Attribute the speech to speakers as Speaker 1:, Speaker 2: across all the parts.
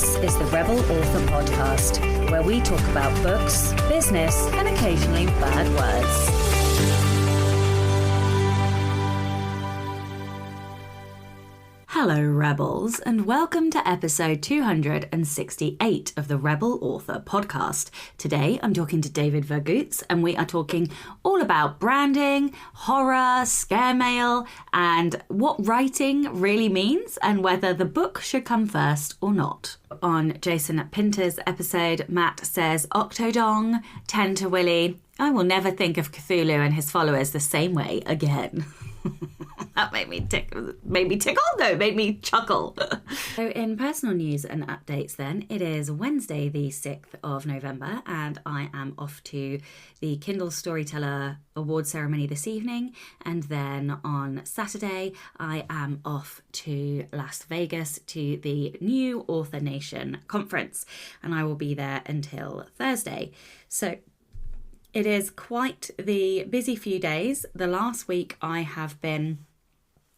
Speaker 1: This is the Rebel Author Podcast, where we talk about books, business, and occasionally bad words. Hello, Rebels, and welcome to episode 268 of the Rebel Author Podcast. Today, I'm talking to David Viergutz, and we are talking all about branding, horror, scare mail, and what writing really means, and whether the book should come first or not. On Jason Pinter's episode, Matt says, Octodong, 10 to Willie, I will never think of Cthulhu and his followers the same way again. That made me chuckle. So in personal news and updates then, it is Wednesday the 6th of November and I am off to the Kindle Storyteller Award ceremony this evening, and then on Saturday I am off to Las Vegas to the New Author Nation conference, and I will be there until Thursday. So it is quite the busy few days. The last week I have been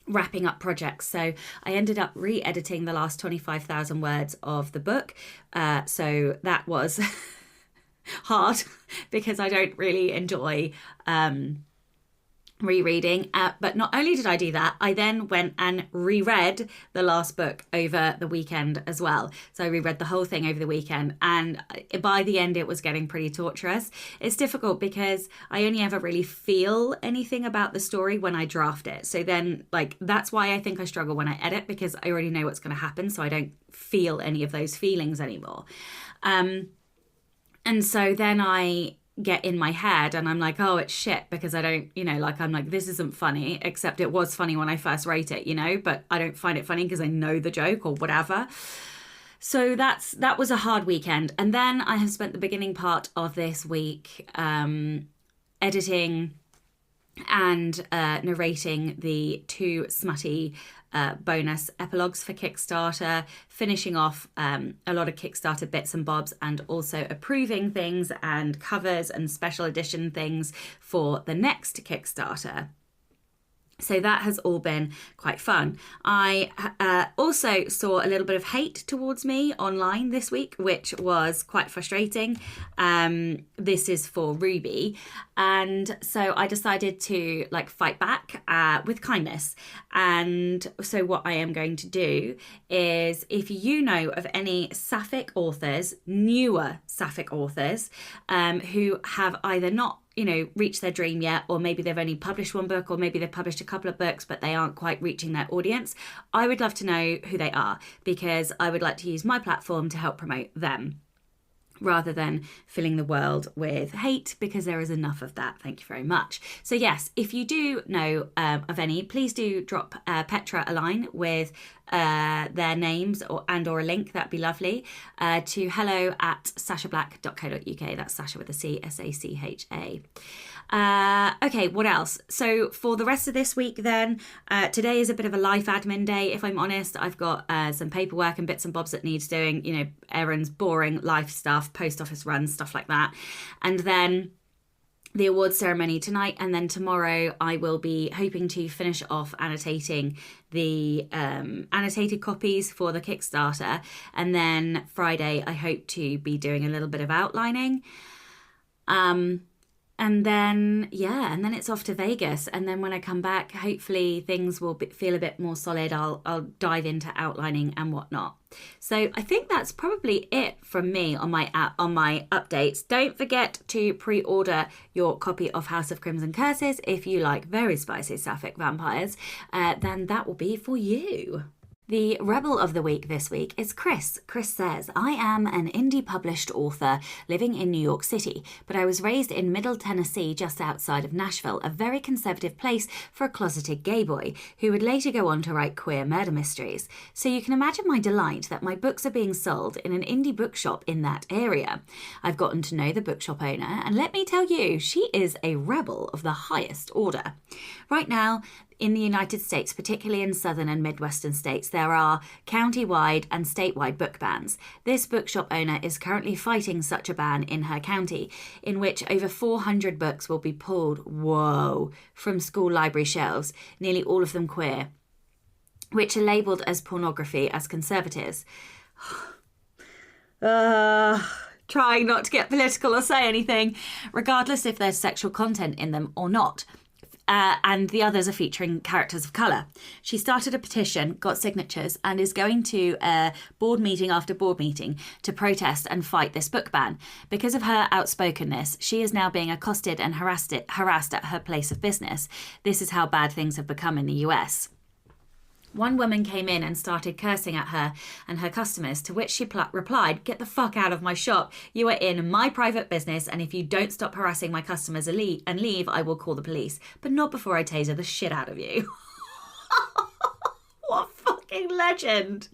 Speaker 1: wrapping up projects. So I ended up re-editing the last 25,000 words of the book. So that was hard because I don't really enjoy rereading. But not only did I do that, I then went and reread the last book over the weekend as well. So I reread the whole thing over the weekend, and by the end it was getting pretty torturous. It's difficult because I only ever really feel anything about the story when I draft it. So then that's why I think I struggle when I edit, because I already know what's going to happen, so I don't feel any of those feelings anymore. And so then I get in my head and I'm like, oh, it's shit, because I don't, I'm like, this isn't funny, except it was funny when I first wrote it, but I don't find it funny because I know the joke or whatever. So that was a hard weekend. And then I have spent the beginning part of this week editing and narrating the 2 smutty bonus epilogues for Kickstarter, finishing off a lot of Kickstarter bits and bobs, and also approving things and covers and special edition things for the next Kickstarter. So that has all been quite fun. I also saw a little bit of hate towards me online this week, which was quite frustrating. This is for Ruby. And so I decided to fight back with kindness. And so what I am going to do is, if you know of any sapphic authors, newer sapphic authors, who have either not reach their dream yet, or maybe they've only published one book, or maybe they've published a couple of books but they aren't quite reaching their audience, I would love to know who they are, because I would like to use my platform to help promote them rather than filling the world with hate, because there is enough of that. Thank you very much. So yes, if you do know of any, please do drop Petra a line with their names or a link. That'd be lovely, to hello@sashablack.co.uk. That's Sasha with a C, SACHA. Okay, what else? So for the rest of this week then, today is a bit of a life admin day, if I'm honest. I've got some paperwork and bits and bobs that needs doing, errands, boring life stuff, post office runs, stuff like that. And then the awards ceremony tonight, and then tomorrow I will be hoping to finish off annotating the annotated copies for the Kickstarter, and then Friday I hope to be doing a little bit of outlining. And then it's off to Vegas. And then when I come back, hopefully things will feel a bit more solid. I'll dive into outlining and whatnot. So I think that's probably it from me on my updates. Don't forget to pre-order your copy of House of Crimson Curses if you like very spicy sapphic vampires. Then that will be for you. The Rebel of the Week this week is Chris. Chris says, I am an indie published author living in New York City, but I was raised in Middle Tennessee just outside of Nashville, a very conservative place for a closeted gay boy who would later go on to write queer murder mysteries. So you can imagine my delight that my books are being sold in an indie bookshop in that area. I've gotten to know the bookshop owner, and let me tell you, she is a rebel of the highest order. Right now, in the United States, particularly in southern and midwestern states, there are county-wide and statewide book bans. This bookshop owner is currently fighting such a ban in her county, in which over 400 books will be pulled, from school library shelves, nearly all of them queer, which are labelled as pornography as conservatives. Trying not to get political or say anything, regardless if there's sexual content in them or not. And the others are featuring characters of colour. She started a petition, got signatures, and is going to board meeting after board meeting to protest and fight this book ban. Because of her outspokenness, she is now being accosted and harassed at her place of business. This is how bad things have become in the US. One woman came in and started cursing at her and her customers, to which she replied, "Get the fuck out of my shop. You are in my private business, and if you don't stop harassing my customers and leave, I will call the police. But not before I taser the shit out of you." What a fucking legend.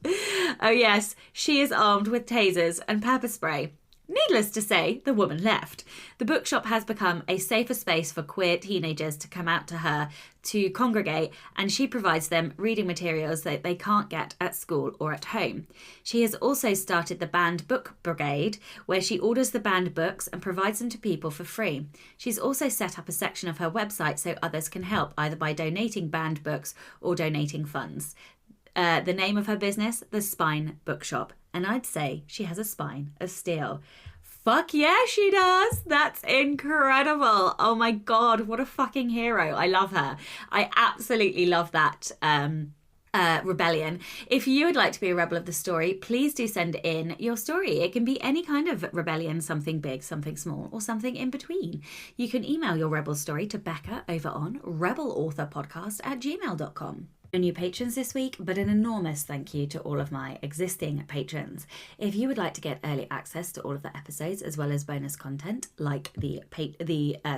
Speaker 1: Oh yes, she is armed with tasers and pepper spray. Needless to say, the woman left. The bookshop has become a safer space for queer teenagers to come out to her, to congregate, and she provides them reading materials that they can't get at school or at home. She has also started the Banned Book Brigade, where she orders the banned books and provides them to people for free. She's also set up a section of her website so others can help, either by donating banned books or donating funds. The name of her business, The Spine Bookshop. And I'd say she has a spine of steel. Fuck yeah, she does. That's incredible. Oh my God, what a fucking hero. I love her. I absolutely love that rebellion. If you would like to be a rebel of the story, please do send in your story. It can be any kind of rebellion, something big, something small, or something in between. You can email your rebel story to Becca over on rebelauthorpodcast@gmail.com. New patrons this week, but an enormous thank you to all of my existing patrons. If you would like to get early access to all of the episodes, as well as bonus content like the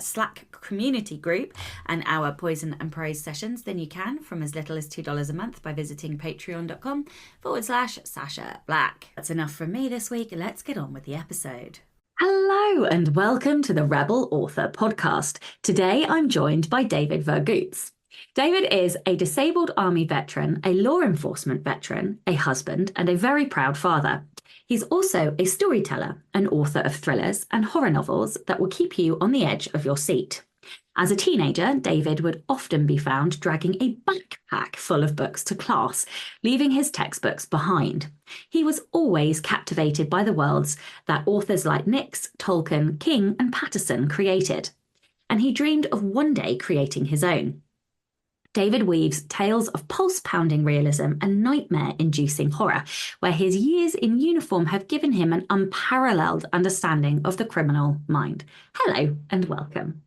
Speaker 1: Slack community group and our Poison and Prose sessions, then you can from as little as $2 a month by visiting patreon.com/Sasha Black. That's enough from me this week. Let's get on with the episode. Hello and welcome to the Rebel Author Podcast. Today I'm joined by David Viergutz. David is a disabled army veteran, a law enforcement veteran, a husband, and a very proud father. He's also a storyteller, an author of thrillers and horror novels that will keep you on the edge of your seat. As a teenager, David would often be found dragging a backpack full of books to class, leaving his textbooks behind. He was always captivated by the worlds that authors like Nix, Tolkien, King, and Patterson created, and he dreamed of one day creating his own. David weaves tales of pulse-pounding realism and nightmare-inducing horror, where his years in uniform have given him an unparalleled understanding of the criminal mind. Hello and welcome.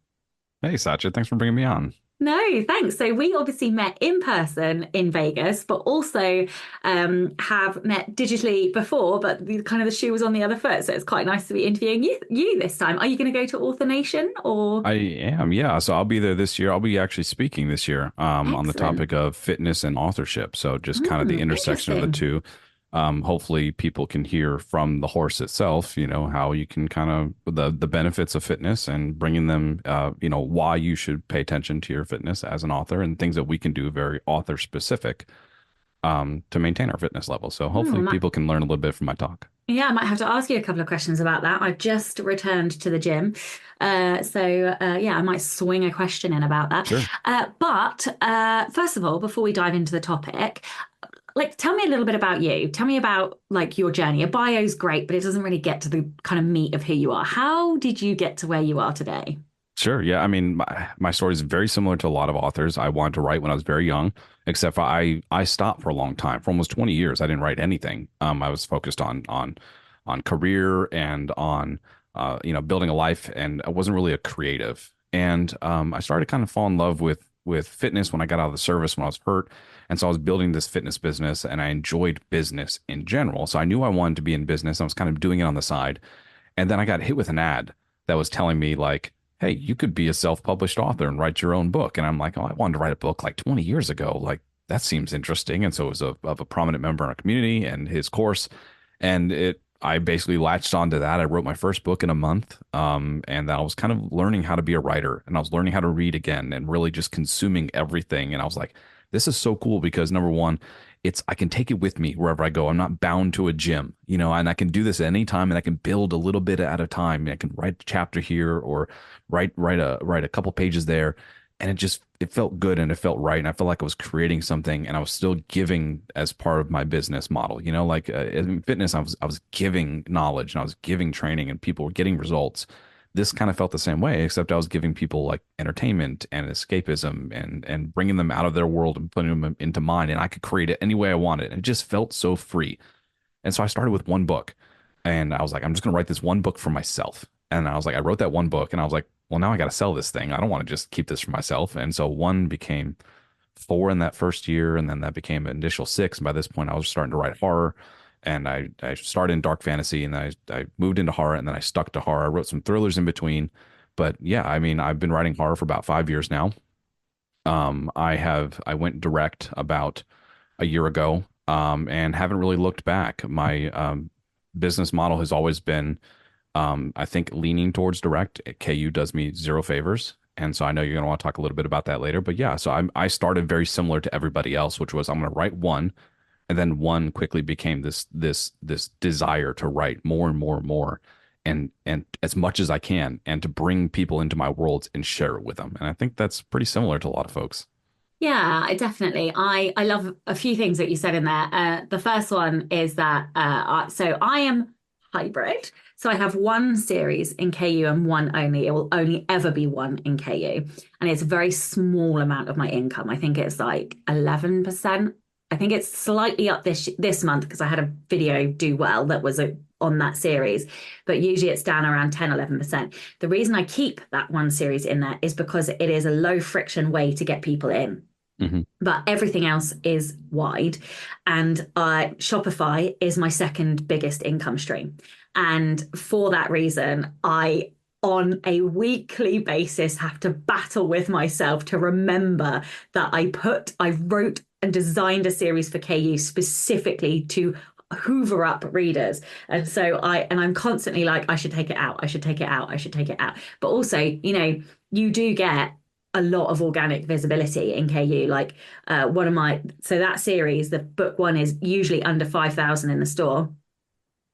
Speaker 2: Hey, Satya. Thanks for bringing me on.
Speaker 1: No, thanks. So we obviously met in person in Vegas, but also have met digitally before, but the shoe was on the other foot. So it's quite nice to be interviewing you this time. Are you going to go to Author Nation or?
Speaker 2: I am, yeah. So I'll be there this year. I'll be actually speaking this year on the topic of fitness and authorship. So just kind of the intersection of the two. Hopefully people can hear from the horse itself, how you can kind of the benefits of fitness and bringing them, why you should pay attention to your fitness as an author and things that we can do very author specific to maintain our fitness level. So hopefully people can learn a little bit from my talk.
Speaker 1: Yeah, I might have to ask you a couple of questions about that. I've just returned to the gym. I might swing a question in about that.
Speaker 2: Sure.
Speaker 1: But first of all, before we dive into the topic, tell me a little bit about you. Tell me about your journey. A bio's great, but it doesn't really get to the kind of meat of who you are. How did you get to where you are today?
Speaker 2: Sure. Yeah. I mean, my story is very similar to a lot of authors. I wanted to write when I was very young, except for I stopped for a long time. For almost 20 years, I didn't write anything. I was focused on career and on building a life, and I wasn't really a creative. And I started to kind of fall in love with fitness when I got out of the service when I was hurt. And so I was building this fitness business, and I enjoyed business in general. So I knew I wanted to be in business. I was kind of doing it on the side. And then I got hit with an ad that was telling me hey, you could be a self-published author and write your own book. And I'm like, oh, I wanted to write a book 20 years ago. That seems interesting. And so it was of a prominent member in our community and his course. And I basically latched onto that. I wrote my first book in a month. And I was kind of learning how to be a writer, and I was learning how to read again and really just consuming everything. And I was like, this is so cool because number one, I can take it with me wherever I go. I'm not bound to a gym, and I can do this at any time, and I can build a little bit at a time. I can write a chapter here or write a couple pages there. and it felt good and it felt right, and I felt like I was creating something and I was still giving as part of my business model. Like in fitness, I was giving knowledge and I was giving training and people were getting results. This kind of felt the same way, except I was giving people like entertainment and escapism and bringing them out of their world and putting them into mine, and I could create it any way I wanted. And it just felt so free. And so I started with one book, and I was like, I'm just going to write this one book for myself. And I was like, I wrote that one book, and I was like, well, now I got to sell this thing. I don't want to just keep this for myself. And so one became four in that first year, and then that became an initial six. And by this point, I was starting to write horror, and I started in dark fantasy, and then I moved into horror, and then I stuck to horror. I wrote some thrillers in between, but yeah, I mean, I've been writing horror for about 5 years now. I went direct about a year ago, and haven't really looked back. My business model has always been, I think, leaning towards direct. KU does me zero favors. And so I know you're going to want to talk a little bit about that later. But yeah, so I started very similar to everybody else, which was I'm going to write one. And then one quickly became this desire to write more and more and more, and as much as I can, and to bring people into my worlds and share it with them. And I think that's pretty similar to a lot of folks.
Speaker 1: Yeah, definitely. I love a few things that you said in there. The first one is that so I am hybrid. So I have one series in KU and one only. It will only ever be one in KU. And it's a very small amount of my income. I think it's like 11%. I think it's slightly up this month because I had a video do well that was on that series, but usually it's down around 10, 11%. The reason I keep that one series in there is because it is a low friction way to get people in.
Speaker 2: Hmm.
Speaker 1: But everything else is wide. And Shopify is my second biggest income stream. And for that reason, I, on a weekly basis, have to battle with myself to remember that I wrote and designed a series for KU specifically to hoover up readers. And so I'm constantly like, I should take it out. I should take it out. I should take it out. But also, you do get a lot of organic visibility in KU. Like so that series, the book one is usually under 5,000 in the store.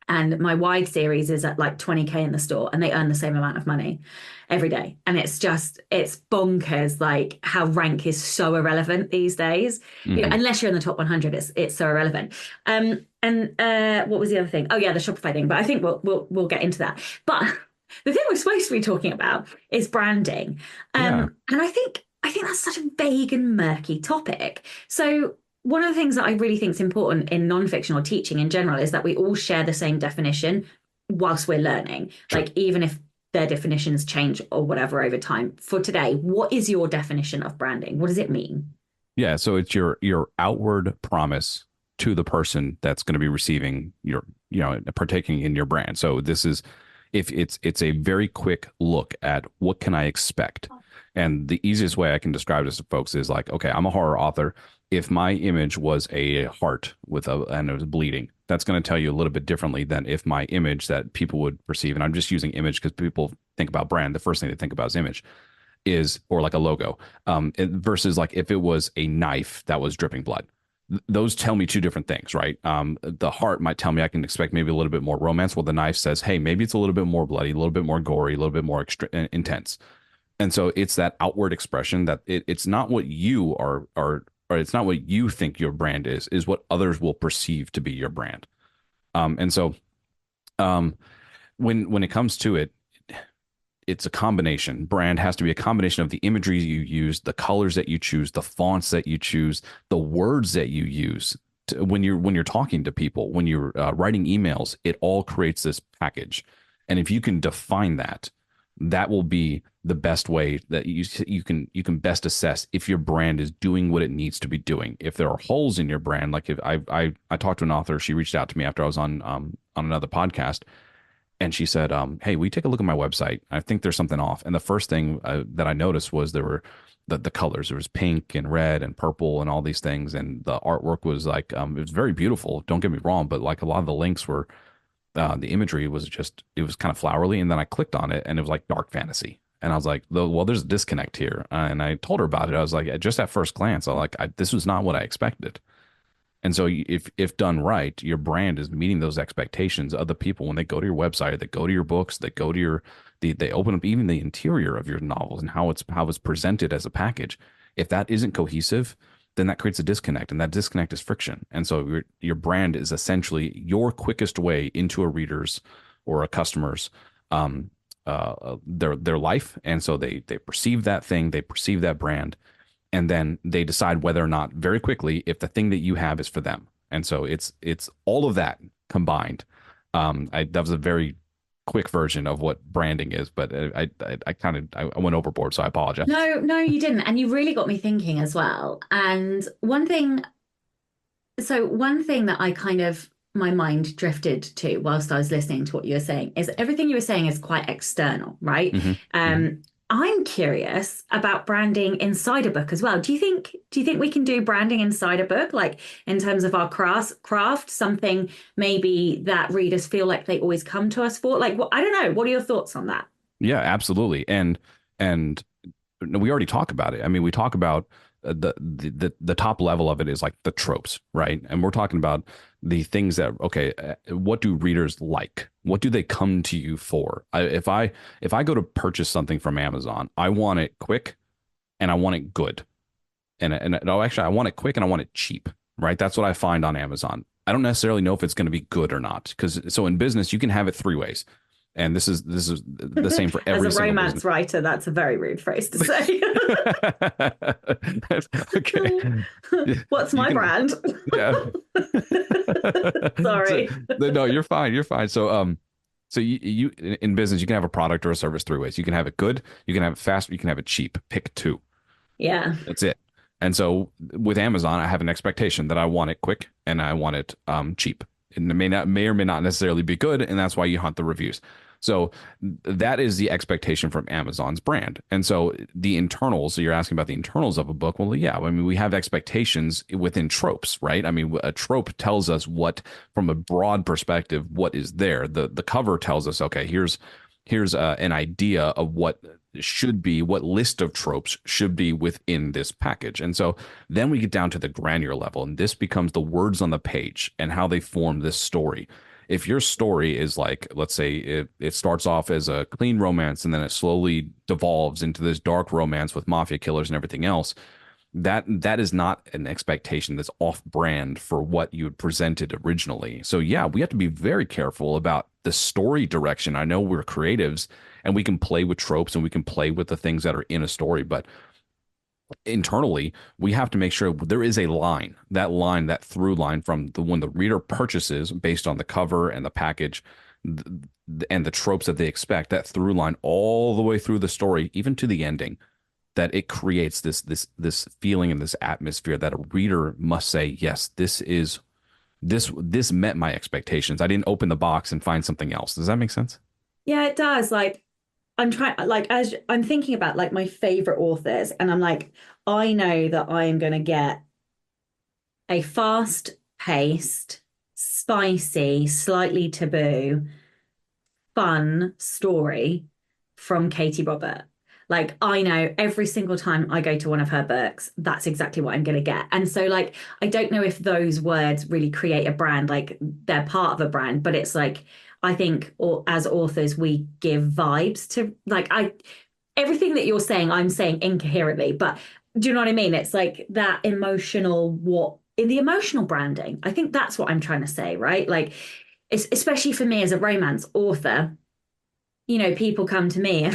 Speaker 1: And my wide series is at like 20K in the store, and they earn the same amount of money every day. And it's bonkers, like how rank is so irrelevant these days.
Speaker 2: Hmm.
Speaker 1: Unless you're in the top 100, it's so irrelevant. And what was the other thing? Oh yeah, the Shopify thing. But I think we'll get into that. But the thing we're supposed to be talking about is branding.
Speaker 2: Yeah.
Speaker 1: And I think that's such a vague and murky topic. So one of the things that I really think is important in nonfiction or teaching in general is that we all share the same definition whilst we're learning.
Speaker 2: Sure.
Speaker 1: Like even if their definitions change or whatever over time. For today, what is your definition of branding? What does it mean?
Speaker 2: Yeah, so it's your outward promise to the person that's going to be receiving partaking in your brand. So this is if it's a very quick look at what can I expect. And the easiest way I can describe this to folks is like, okay, I'm a horror author. If my image was a heart and it was bleeding, that's going to tell you a little bit differently than if my image that people would perceive, and I'm just using image because people think about brand, the first thing they think about is image, or like a logo, versus like if it was a knife that was dripping blood. Those tell me two different things, right? The heart might tell me I can expect maybe a little bit more romance, while the knife says, hey, maybe it's a little bit more bloody, a little bit more gory, a little bit more intense. And so it's that outward expression that it's not what you are, or it's not what you think your brand is what others will perceive to be your brand. And so um, when it comes to it, it's a combination. Brand has to be a combination of the imagery you use, the colors that you choose, the fonts that you choose, the words that you use when you're talking to people, when you're writing emails. It all creates this package, and if you can define that, that will be the best way that you can best assess if your brand is doing what it needs to be doing. If there are holes in your brand, like if I talked to an author, she reached out to me after I was on another podcast, and she said, "Hey, will you take a look at my website? I think there's something off." And the first thing that I noticed was there were the colors. There was pink and red and purple and all these things, and the artwork was like it was very beautiful. Don't get me wrong, but like a lot of the links were the imagery was just it was kind of flowery, and then I clicked on it and it was like dark fantasy, and I was like, well, there's a disconnect here, and I told her about it. I was like, just at first glance, this was not what I expected. And so if done right, your brand is meeting those expectations of the people when they go to your website, they go to your books, they go to they open up even the interior of your novels and how it's presented as a package. If that isn't cohesive, then that creates a disconnect, and that disconnect is friction. And so your brand is essentially your quickest way into a reader's or a customer's their life. And so they perceive that thing, they perceive that brand, and then they decide whether or not very quickly if the thing that you have is for them. And so it's all of that combined. That was a very quick version of what branding is, but I went overboard, so I apologize.
Speaker 1: No, no, you didn't. And you really got me thinking as well. And one thing that I kind of, my mind drifted to whilst I was listening to what you were saying is everything you were saying is quite external, right?
Speaker 2: Mm-hmm. Mm-hmm.
Speaker 1: I'm curious about branding inside a book as well. Do you think we can do branding inside a book, like in terms of our craft, something maybe that readers feel like they always come to us for? Like, I don't know. What are your thoughts on that?
Speaker 2: Yeah, absolutely. And we already talk about it. I mean, we talk about the top level of it is like the tropes, right? And we're talking about the things that, okay, what do readers like? What do they come to you for? If I go to purchase something from Amazon, I want it quick and I want it good. And no, actually, I want it quick and I want it cheap, right? That's what I find on Amazon. I don't necessarily know if it's going to be good or not, because so in business you can have it three ways. And this is the same for every
Speaker 1: As a
Speaker 2: single
Speaker 1: romance
Speaker 2: business.
Speaker 1: writer, that's a very rude phrase to say.
Speaker 2: Okay.
Speaker 1: What's my brand?
Speaker 2: Yeah.
Speaker 1: Sorry.
Speaker 2: No, you're fine. You're fine. So you in business, you can have a product or a service three ways. You can have it good, you can have it fast, or you can have it cheap. Pick two.
Speaker 1: Yeah.
Speaker 2: That's it. And so with Amazon, I have an expectation that I want it quick and I want it cheap. It may or may not necessarily be good, and that's why you hunt the reviews. So that is the expectation from Amazon's brand. And so the internals, so you're asking about the internals of a book. Well, yeah, I mean, we have expectations within tropes, right? I mean, a trope tells us what, from a broad perspective, what is there. The cover tells us, okay, here's an idea of what should be, what list of tropes should be within this package. And so then we get down to the granular level, and this becomes the words on the page and how they form this story. If your story is like, let's say it starts off as a clean romance and then it slowly devolves into this dark romance with mafia killers and everything else, that is not an expectation that's off brand for what you had presented originally. So yeah, we have to be very careful about the story direction. I know we're creatives and we can play with tropes and we can play with the things that are in a story, but internally we have to make sure there is a line, that through line from when the reader purchases based on the cover and the package and the tropes that they expect, that through line all the way through the story, even to the ending, that it creates this feeling and this atmosphere that a reader must say, yes, this met my expectations. I didn't open the box and find something else. Does that make sense?
Speaker 1: Yeah, it does. Like, as I'm thinking about like my favorite authors, and I'm like, I know that I am going to get a fast-paced, spicy, slightly taboo, fun story from Katie Robert. Like, I know every single time I go to one of her books, that's exactly what I'm going to get. And so, like, I don't know if those words really create a brand, like they're part of a brand, but it's like, I think as authors, we give vibes to, like, everything that you're saying, I'm saying incoherently, but do you know what I mean? It's like that emotional, in the emotional branding. I think that's what I'm trying to say, right? Like, especially for me as a romance author, you know, people come to me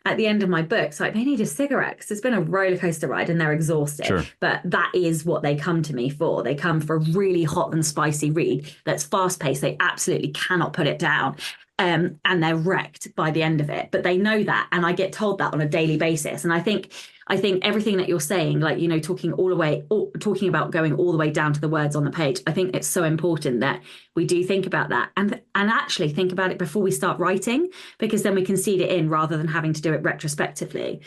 Speaker 1: at the end of my books, like they need a cigarette because it's been a roller coaster ride and they're exhausted.
Speaker 2: Sure.
Speaker 1: But that is what they come to me for. They come for a really hot and spicy read that's fast paced. They absolutely cannot put it down. And they're wrecked by the end of it. But they know that. And I get told that on a daily basis. And I think everything that you're saying, like, you know, talking about going all the way down to the words on the page, I think it's so important that we do think about that and actually think about it before we start writing, because then we can seed it in rather than having to do it retrospectively.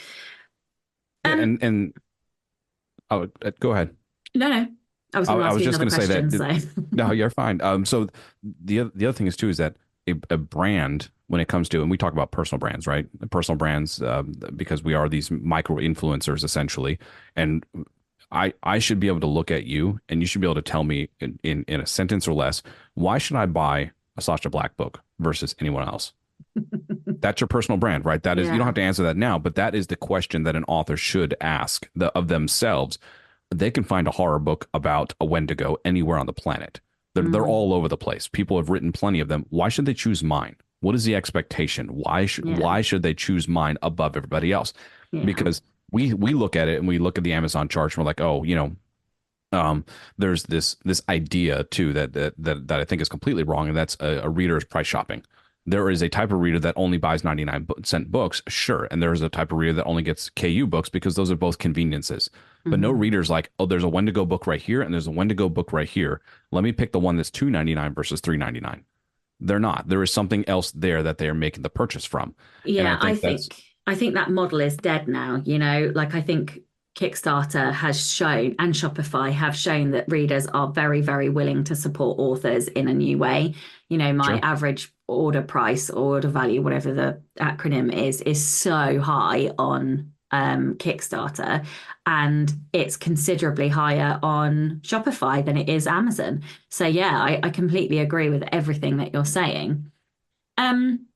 Speaker 2: And go ahead.
Speaker 1: No. I was going to ask you another question. So.
Speaker 2: No, you're fine. So the other thing is too is that a brand, when it comes to, and we talk about personal brands, right? Personal brands, because we are these micro influencers essentially, and I should be able to look at you, and you should be able to tell me in a sentence or less, why should I buy a Sacha Black book versus anyone else? That's your personal brand, right? That is, you don't
Speaker 1: Yeah.
Speaker 2: have to answer that now, but that is the question that an author should ask of themselves. They can find a horror book about a Wendigo anywhere on the planet. They're
Speaker 1: Mm,
Speaker 2: all over the place. People have written plenty of them. Why should they choose mine? What is the expectation?
Speaker 1: yeah.
Speaker 2: Why should they choose mine above everybody else?
Speaker 1: Yeah.
Speaker 2: Because we look at it and we look at the Amazon charts and we're like, oh, um, there's this idea too that I think is completely wrong, and that's a reader is price shopping. There is a type of reader that only buys 99-cent books, sure, and there's a type of reader that only gets KU books because those are both conveniences. But no
Speaker 1: Hmm.
Speaker 2: reader's like, oh, there's a Wendigo book right here, and there's a Wendigo book right here. Let me pick the one that's 2.99 versus 3.99. They're not. There is something else there that they are making the purchase from, and I
Speaker 1: Yeah,
Speaker 2: think that's
Speaker 1: I think that model is dead now, you know, like I think Kickstarter has shown and Shopify have shown that readers are very, very willing to support authors in a new way. You know, my
Speaker 2: sure.
Speaker 1: average order price or order value, whatever the acronym is so high on Kickstarter, and it's considerably higher on Shopify than it is Amazon. So yeah, I completely agree with everything that you're saying. Um,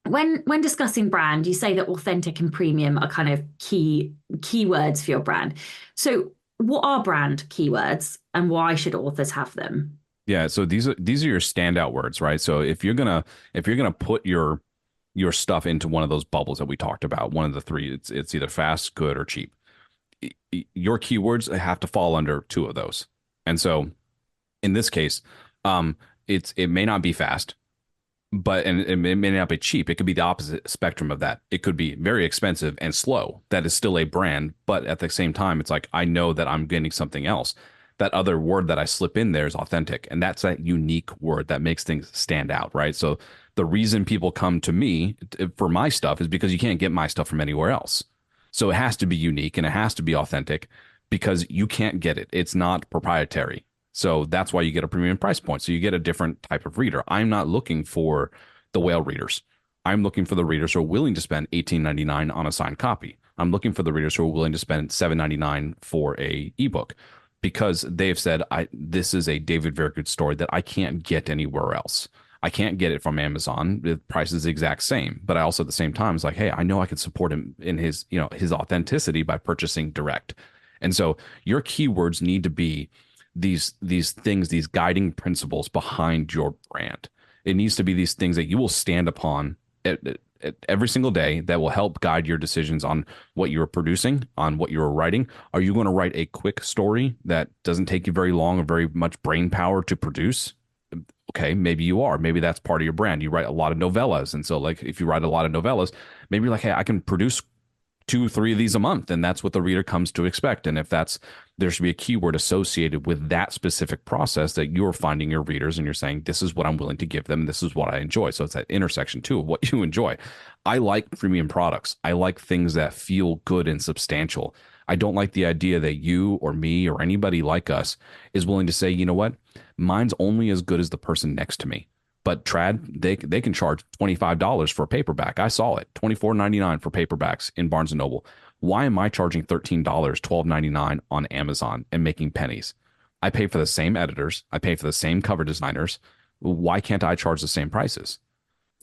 Speaker 1: when discussing brand, you say that authentic and premium are kind of keywords for your brand. So, what are brand keywords, and why should authors have them?
Speaker 2: Yeah, so these are your standout words, right? So if you're gonna put your stuff into one of those bubbles that we talked about, one of the three, it's either fast, good, or cheap. Your keywords have to fall under two of those. And so in this case, um, it may not be fast, but and it may not be cheap. It could be the opposite spectrum of that. It could be very expensive and slow. That is still a brand, but at the same time, it's like I know that I'm getting something else. That other word that I slip in there is authentic, and that's that unique word that makes things stand out, right? So the reason people come to me for my stuff is because you can't get my stuff from anywhere else. So it has to be unique and it has to be authentic because you can't get it. It's not proprietary. So that's why you get a premium price point. So you get a different type of reader. I'm not looking for the whale readers. I'm looking for the readers who are willing to spend $18.99 on a signed copy. I'm looking for the readers who are willing to spend $7.99 for a ebook because they've said, this is a David Viergutz story that I can't get anywhere else. I can't get it from Amazon. The price is the exact same. But I also at the same time is like, hey, I know I could support him in his, his authenticity by purchasing direct. And so your keywords need to be these things, these guiding principles behind your brand. It needs to be these things that you will stand upon every single day that will help guide your decisions on what you're producing, on what you're writing. Are you going to write a quick story that doesn't take you very long or very much brain power to produce? Okay, maybe you are. Maybe that's part of your brand. You write a lot of novellas. And so, like, if you write a lot of novellas, maybe you're like, hey, I can produce 2, 3 of these a month, and that's what the reader comes to expect. And if that's there should be a keyword associated with that specific process that you're finding your readers and you're saying, this is what I'm willing to give them. This is what I enjoy. So it's that intersection too of what you enjoy. I like premium products. I like things that feel good and substantial. I don't like the idea that you or me or anybody like us is willing to say, you know what, mine's only as good as the person next to me. But trad, they can charge $25 for a paperback. I saw it, $24.99 for paperbacks in Barnes and Noble. Why am I charging $13, $12.99 on Amazon and making pennies? I pay for the same editors. I pay for the same cover designers. Why can't I charge the same prices?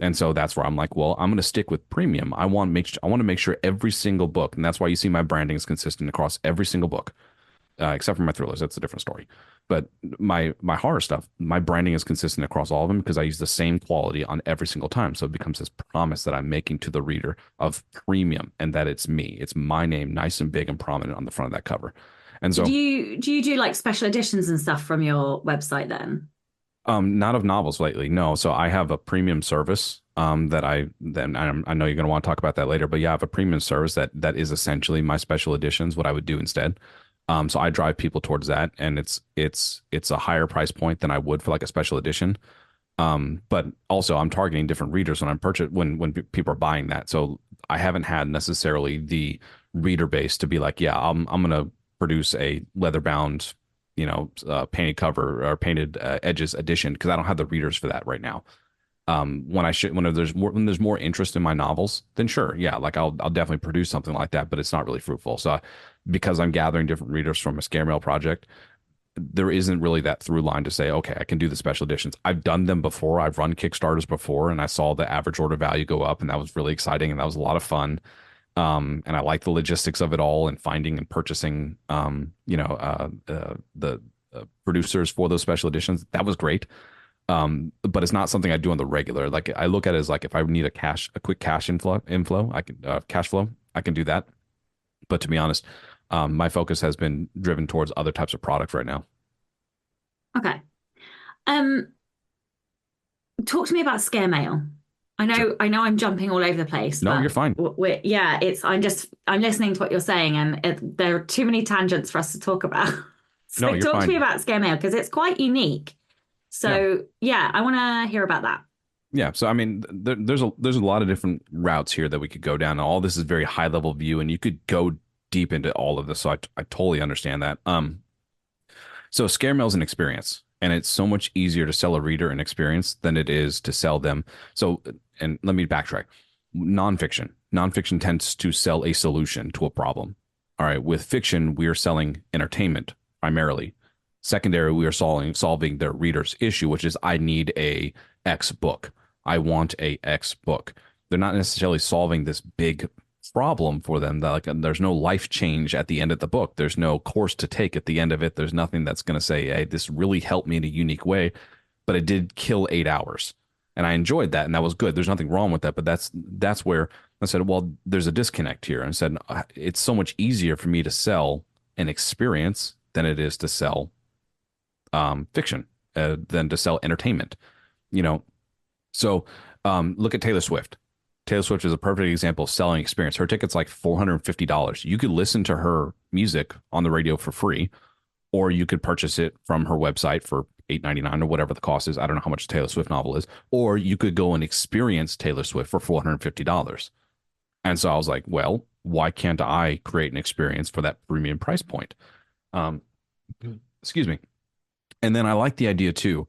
Speaker 2: And so that's where I'm like, well, I'm going to stick with premium. I want to make sure every single book, and that's why you see my branding is consistent across every single book, except for my thrillers. That's a different story. But my horror stuff, my branding is consistent across all of them because I use the same quality on every single time. So it becomes this promise that I'm making to the reader of premium and that it's me. It's my name, nice and big and prominent on the front of that cover. And
Speaker 1: So
Speaker 2: so,
Speaker 1: do you do like special editions and stuff from your website then?
Speaker 2: not of novels lately, no. So I have a premium service that I know you're going to want to talk about that later, but yeah, I have a premium service that is essentially my special editions. What I would do instead. So I drive people towards that, and it's a higher price point than I would for like a special edition. But also I'm targeting different readers when I'm when people are buying that. So I haven't had necessarily the reader base to be like, yeah, I'm gonna produce a leather bound, painted cover or painted edges edition because I don't have the readers for that right now. When there's more interest in my novels, then sure, yeah, like I'll definitely produce something like that, but it's not really fruitful. So because I'm gathering different readers from a scare mail project, there isn't really that through line to say, okay, I can do the special editions. I've done them before. I've run Kickstarters before, and I saw the average order value go up, and that was really exciting, and that was a lot of fun. And I like the logistics of it all and finding and purchasing, the producers for those special editions. That was great. But it's not something I do on the regular. Like I look at it as like if I need a quick cash inflow, I can cash flow, I can do that. But to be honest, my focus has been driven towards other types of products right now.
Speaker 1: Okay. Um, Talk to me about scare mail.
Speaker 2: Sure.
Speaker 1: I know I'm jumping all over the place,
Speaker 2: No, you're
Speaker 1: but
Speaker 2: fine.
Speaker 1: yeah, I'm listening to what you're saying, and there are too many tangents for us to talk about.
Speaker 2: No,
Speaker 1: So
Speaker 2: you're
Speaker 1: talk to me
Speaker 2: fine.
Speaker 1: about scare mail because it's quite unique.
Speaker 2: Yeah.
Speaker 1: So yeah, I want to hear about that.
Speaker 2: Yeah. So I mean, there's a lot of different routes here that we could go down. All this is very high level view, and you could go deep into all of this. So I totally understand that. So scare mail is an experience, and it's so much easier to sell a reader an experience than it is to sell them. So, and let me backtrack. Nonfiction tends to sell a solution to a problem. All right. With fiction, we are selling entertainment primarily. Secondary, we are solving the reader's issue, which is I need a X book. I want a X book. They're not necessarily solving this big problem for them. That like there's no life change at the end of the book. There's no course to take at the end of it. There's nothing that's going to say, hey, this really helped me in a unique way, but it did kill 8 hours. And I enjoyed that, and that was good. There's nothing wrong with that, but that's where I said, well, there's a disconnect here. And I said, it's so much easier for me to sell an experience than it is to sell fiction, than to sell entertainment. You know, so look at Taylor Swift. Taylor Swift is a perfect example of selling experience. Her ticket's like $450. You could listen to her music on the radio for free, or you could purchase it from her website for $8.99 or whatever the cost is. I don't know how much a Taylor Swift novel is. Or you could go and experience Taylor Swift for $450. And so I was like, well, why can't I create an experience for that premium price point? Um, excuse me. And then I like the idea too,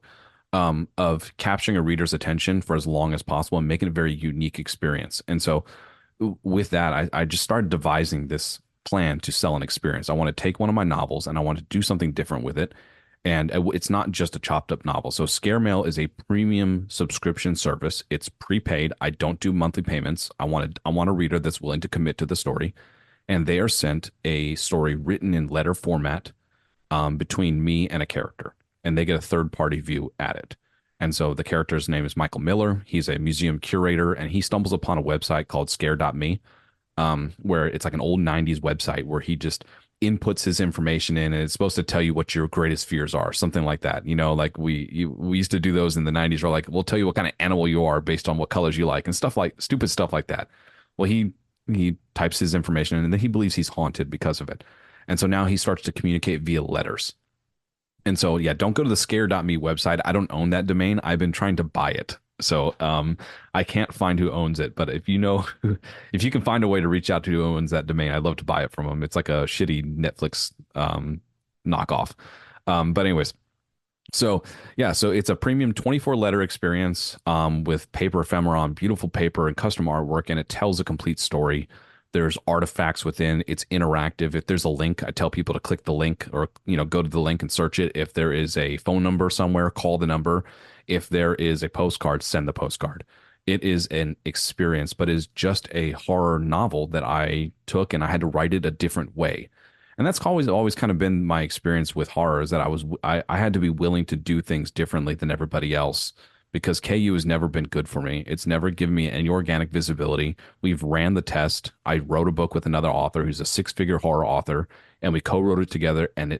Speaker 2: of capturing a reader's attention for as long as possible and making it a very unique experience. And so with that, I just started devising this plan to sell an experience. I want to take one of my novels and I want to do something different with it. And it's not just a chopped up novel. So Scare Mail is a premium subscription service. It's prepaid. I don't do monthly payments. I want a reader that's willing to commit to the story. And they are sent a story written in letter format, between me and a character, and they get a third party view at it. And so the character's name is Michael Miller. He's a museum curator, and he stumbles upon a website called scare.me, where it's like an old 90s website where he just inputs his information in, and it's supposed to tell you what your greatest fears are, something like that. You know, like we used to do those in the 90s, where like we'll tell you what kind of animal you are based on what colors you like and stuff like stupid stuff like that. Well, he types his information in, and then he believes he's haunted because of it. And so now he starts to communicate via letters. And so, yeah, don't go to the scare.me website. I don't own that domain. I've been trying to buy it. So I can't find who owns it. But if you know, if you can find a way to reach out to who owns that domain, I'd love to buy it from them. It's like a shitty Netflix knockoff. But anyways, so yeah, so it's a premium 24 letter experience, with paper ephemera on beautiful paper and custom artwork, and it tells a complete story. There's artifacts within. It's interactive. If there's a link, I tell people to click the link, or go to the link and search it. If there is a phone number somewhere, call the number. If there is a postcard, send the postcard. It is an experience, but is just a horror novel that I took and I had to write it a different way. And that's always kind of been my experience with horror, is that I had to be willing to do things differently than everybody else, because KU has never been good for me. It's never given me any organic visibility. We've ran the test. I wrote a book with another author who's a six-figure horror author, and we co-wrote it together, and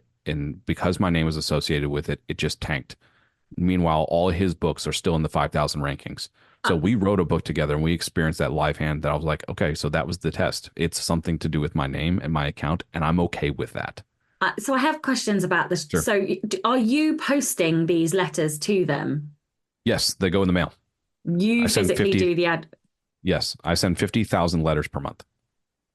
Speaker 2: because my name was associated with it, it just tanked. Meanwhile, all of his books are still in the 5,000 rankings. So we wrote a book together and we experienced that live hand, that I was like, okay, so that was the test. It's something to do with my name and my account, and I'm okay with that.
Speaker 1: So I have questions about this.
Speaker 2: Sure.
Speaker 1: So are you posting these letters to them?
Speaker 2: Yes, they go in the mail.
Speaker 1: You physically
Speaker 2: 50,
Speaker 1: do the ad.
Speaker 2: Yes, I send 50,000 letters per month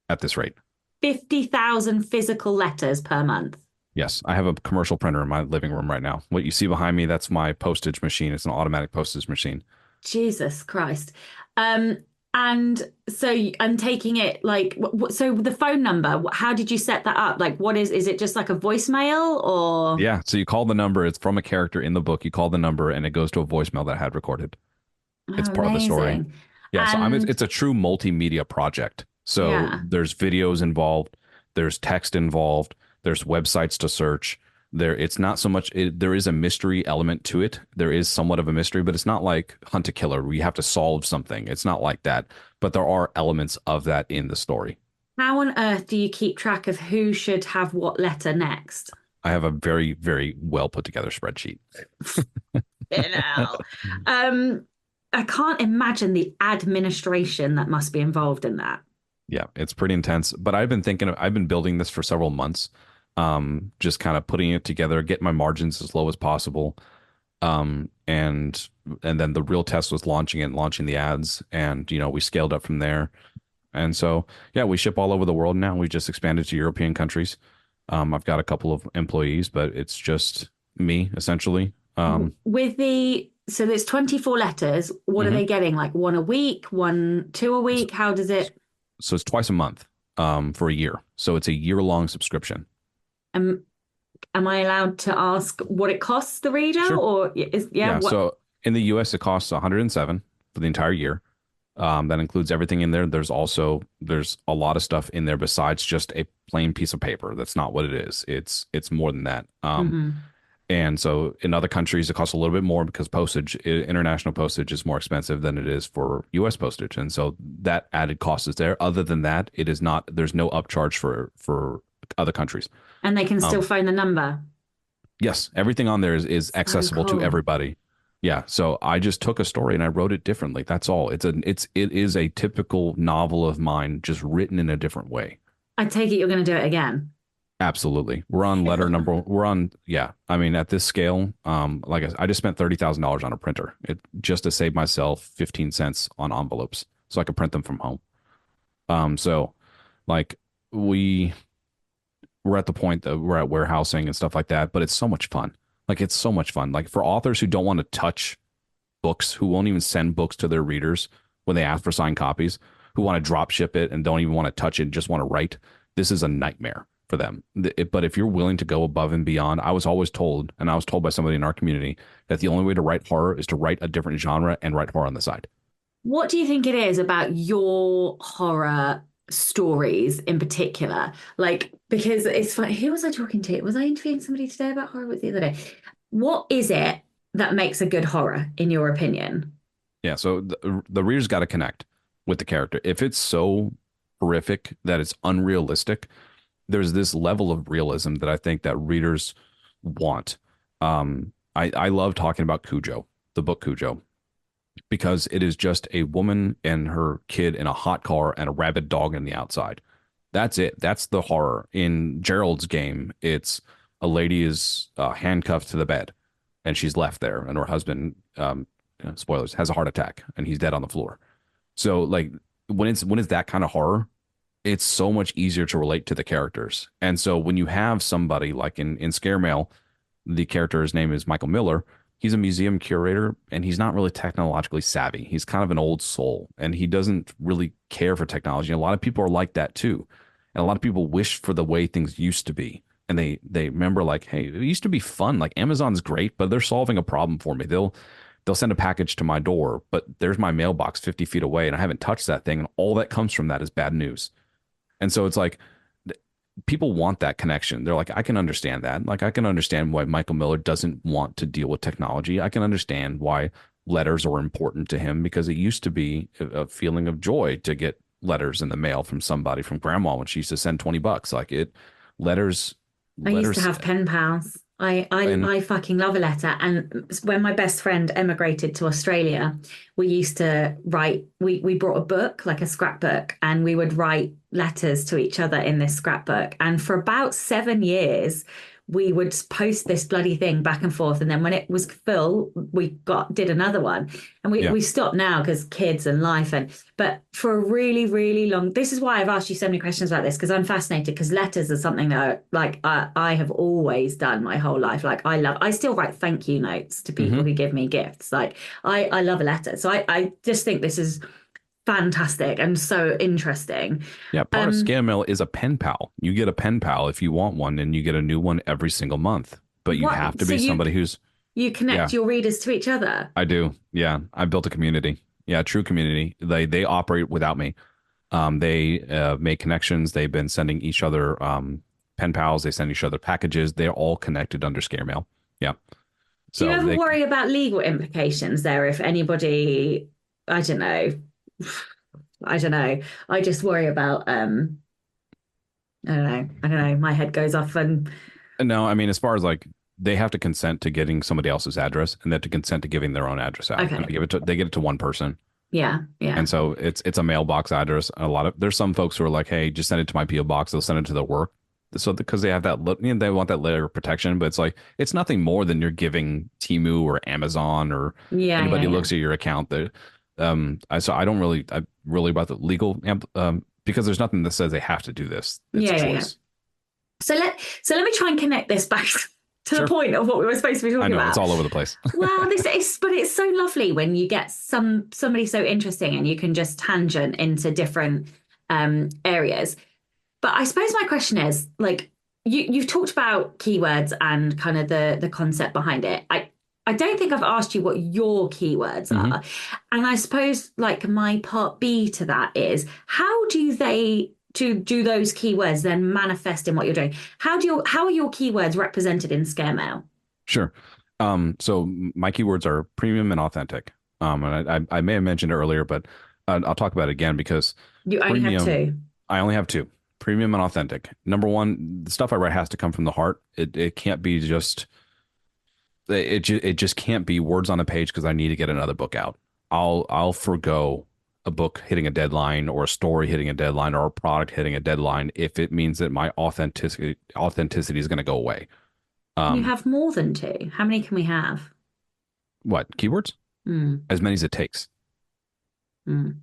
Speaker 2: at this rate.
Speaker 1: 50,000 physical letters per month.
Speaker 2: Yes, I have a commercial printer in my living room right now. What you see behind me, that's my postage machine. It's an automatic postage machine.
Speaker 1: Jesus Christ. And so I'm taking it like, so the phone number, how did you set that up? Like, is it just like a voicemail or?
Speaker 2: Yeah. So you call the number. It's from a character in the book. You call the number and it goes to a voicemail that I had recorded. It's
Speaker 1: Oh,
Speaker 2: part of the story.
Speaker 1: amazing.
Speaker 2: Yeah. So
Speaker 1: And
Speaker 2: it's a true multimedia project. So
Speaker 1: yeah,
Speaker 2: there's videos involved. There's text involved. There's websites to search. It's not so much, there is a mystery element to it. There is somewhat of a mystery, but it's not like Hunt a Killer where you have to solve something. It's not like that, but there are elements of that in the story.
Speaker 1: how on earth do you keep track of who should have what letter next?
Speaker 2: I have a very, very well put together spreadsheet.
Speaker 1: You know, um, I can't imagine the administration that must be involved in that.
Speaker 2: Yeah, it's pretty intense. But I've been building this for several months, just kind of putting it together, get my margins as low as possible. And then the real test was launching the ads, and we scaled up from there. And so yeah, we ship all over the world now. We just expanded to European countries. I've got a couple of employees, but it's just me essentially.
Speaker 1: With so there's 24 letters. What are
Speaker 2: Mhm.
Speaker 1: they getting? Like one a week, one, two a week? How does it?
Speaker 2: So it's twice a month, for a year. So it's a year-long subscription.
Speaker 1: Um, am I allowed to ask what it costs the reader,
Speaker 2: Sure.
Speaker 1: or yeah,
Speaker 2: Yeah.
Speaker 1: what?
Speaker 2: So in the US, it costs 107 for the entire year. That includes everything in there. There's a lot of stuff in there besides just a plain piece of paper. That's not what it is. It's more than that.
Speaker 1: Mhm.
Speaker 2: And so in other countries, it costs a little bit more because international postage is more expensive than it is for US postage. And so that added cost is there. Other than that, it is not, there's no upcharge for other countries.
Speaker 1: And they can still
Speaker 2: Um,
Speaker 1: phone the number.
Speaker 2: yes, everything on there is
Speaker 1: So
Speaker 2: accessible to
Speaker 1: cool.
Speaker 2: everybody. Yeah. So I just took a story and I wrote it differently. That's all. It is a typical novel of mine, just written in a different way.
Speaker 1: I take it you're going to do it again.
Speaker 2: Absolutely. We're on, yeah. I mean, at this scale, like I just spent $30,000 on a printer. Just to save myself 15 cents on envelopes so I could print them from home. So like we we're at the point that we're at warehousing and stuff like that, but it's so much fun. Like it's so much fun. Like for authors who don't want to touch books, who won't even send books to their readers when they ask for signed copies, who want to drop ship it and don't even want to touch it and just want to write, this is a nightmare for them. But if you're willing to go above and beyond, I was always told, and I was told by somebody in our community, that the only way to write horror is to write a different genre and write horror on the side.
Speaker 1: What do you think it is about your horror stories in particular? Like, because it's funny, who was I talking to? Was I interviewing somebody today about horror? Was the other day? What is it that makes a good horror, in your opinion?
Speaker 2: Yeah, so the reader's got to connect with the character. If it's so horrific that it's unrealistic, there's this level of realism that I think that readers want. I love talking about Cujo, the book Cujo, because it is just a woman and her kid in a hot car and a rabid dog in the outside. That's it. That's the horror. In Gerald's game, it's a lady is handcuffed to the bed and she's left there, and her husband, spoilers, has a heart attack and he's dead on the floor. So like when it's that kind of horror, it's so much easier to relate to the characters. And so when you have somebody like in Scare Mail, the character's name is Michael Miller. He's a museum curator and he's not really technologically savvy. He's kind of an old soul and he doesn't really care for technology. And a lot of people are like that too. And a lot of people wish for the way things used to be. And they remember like, hey, it used to be fun. Like Amazon's great, but they're solving a problem for me. They'll send a package to my door, but there's my mailbox 50 feet away and I haven't touched that thing. And all that comes from that is bad news. And so it's like people want that connection. They're like, I can understand that. Like, I can understand why Michael Miller doesn't want to deal with technology. I can understand why letters are important to him because it used to be a feeling of joy to get letters in the mail from somebody, from grandma when she used to send $20. Like letters,
Speaker 1: I used to
Speaker 2: letters,
Speaker 1: have pen pals.
Speaker 2: and
Speaker 1: I fucking love a letter. And when my best friend emigrated to Australia, we used to write, we brought a book, like a scrapbook, and we would write letters to each other in this scrapbook. And for about 7 years, we would post this bloody thing back and forth. And then when it was full, did another one. And
Speaker 2: yeah.
Speaker 1: we stopped now because kids and life. But for a really, really long, this is why I've asked you so many questions about this, because I'm fascinated, because letters are something that like I have always done my whole life. Like I still write thank you notes to people
Speaker 2: Hmm.
Speaker 1: who give me gifts. Like I love a letter. So I just think this is fantastic and so interesting.
Speaker 2: Yeah, part of
Speaker 1: Um,
Speaker 2: Scale Mail is a pen pal. You get a pen pal if you want one, and you get a new one every single month. But you have
Speaker 1: what?
Speaker 2: to
Speaker 1: So
Speaker 2: be somebody who's,
Speaker 1: you
Speaker 2: yeah,
Speaker 1: connect your readers to each other?
Speaker 2: I do. Yeah, I built a community. Yeah, true community. They operate without me. They make connections. They've been sending each other pen pals. They send each other packages. They're all connected under Scare Mail. Yeah.
Speaker 1: Do you
Speaker 2: So
Speaker 1: ever
Speaker 2: they,
Speaker 1: worry about legal implications there if anybody, I don't know, I don't know. I just worry about I don't know. My head goes off and
Speaker 2: no, I mean, as far as like they have to consent to getting somebody else's address, and they have to consent to giving their own address out, and
Speaker 1: okay.
Speaker 2: they get it to one person.
Speaker 1: Yeah, yeah.
Speaker 2: And so it's a mailbox address. A lot of there's some folks who are like, hey, just send it to my PO box. They'll send it to their work. So because they have that, they want that layer of protection, but it's like it's nothing more than you're giving Temu or Amazon or
Speaker 1: Yeah, yeah,
Speaker 2: anybody who
Speaker 1: yeah.
Speaker 2: looks at your account. That I don't really about the legal because there's nothing that says they have to do this. It's a
Speaker 1: Yeah, yeah, yeah.
Speaker 2: choice.
Speaker 1: So let me try and connect this back to the
Speaker 2: Sure,
Speaker 1: point of what we were supposed to be
Speaker 2: I
Speaker 1: talking
Speaker 2: know it's
Speaker 1: about.
Speaker 2: all over the place.
Speaker 1: Well, this is, but it's so lovely when you get somebody so interesting and you can just tangent into different areas. But I suppose my question is like you've talked about keywords and kind of the concept behind it. I don't think I've asked you what your keywords
Speaker 2: Hmm.
Speaker 1: are. And I suppose like my part B to that is how do those keywords then manifest in what you're doing? How are your keywords represented in Scare Mail?
Speaker 2: Sure. So my keywords are premium and authentic. And I may have mentioned it earlier, but I'll talk about it again because
Speaker 1: You only have
Speaker 2: premium,
Speaker 1: two.
Speaker 2: I only have two, premium and authentic. Number one, the stuff I write has to come from the heart. It can't be just, it just can't be words on a page because I need to get another book out. I'll forgo a book hitting a deadline or a story hitting a deadline or a product hitting a deadline if it means that my authenticity is going to go away.
Speaker 1: Can you
Speaker 2: Um,
Speaker 1: have more than two? How many can we have?
Speaker 2: what keywords?
Speaker 1: Mm,
Speaker 2: As many as it takes.
Speaker 1: mm.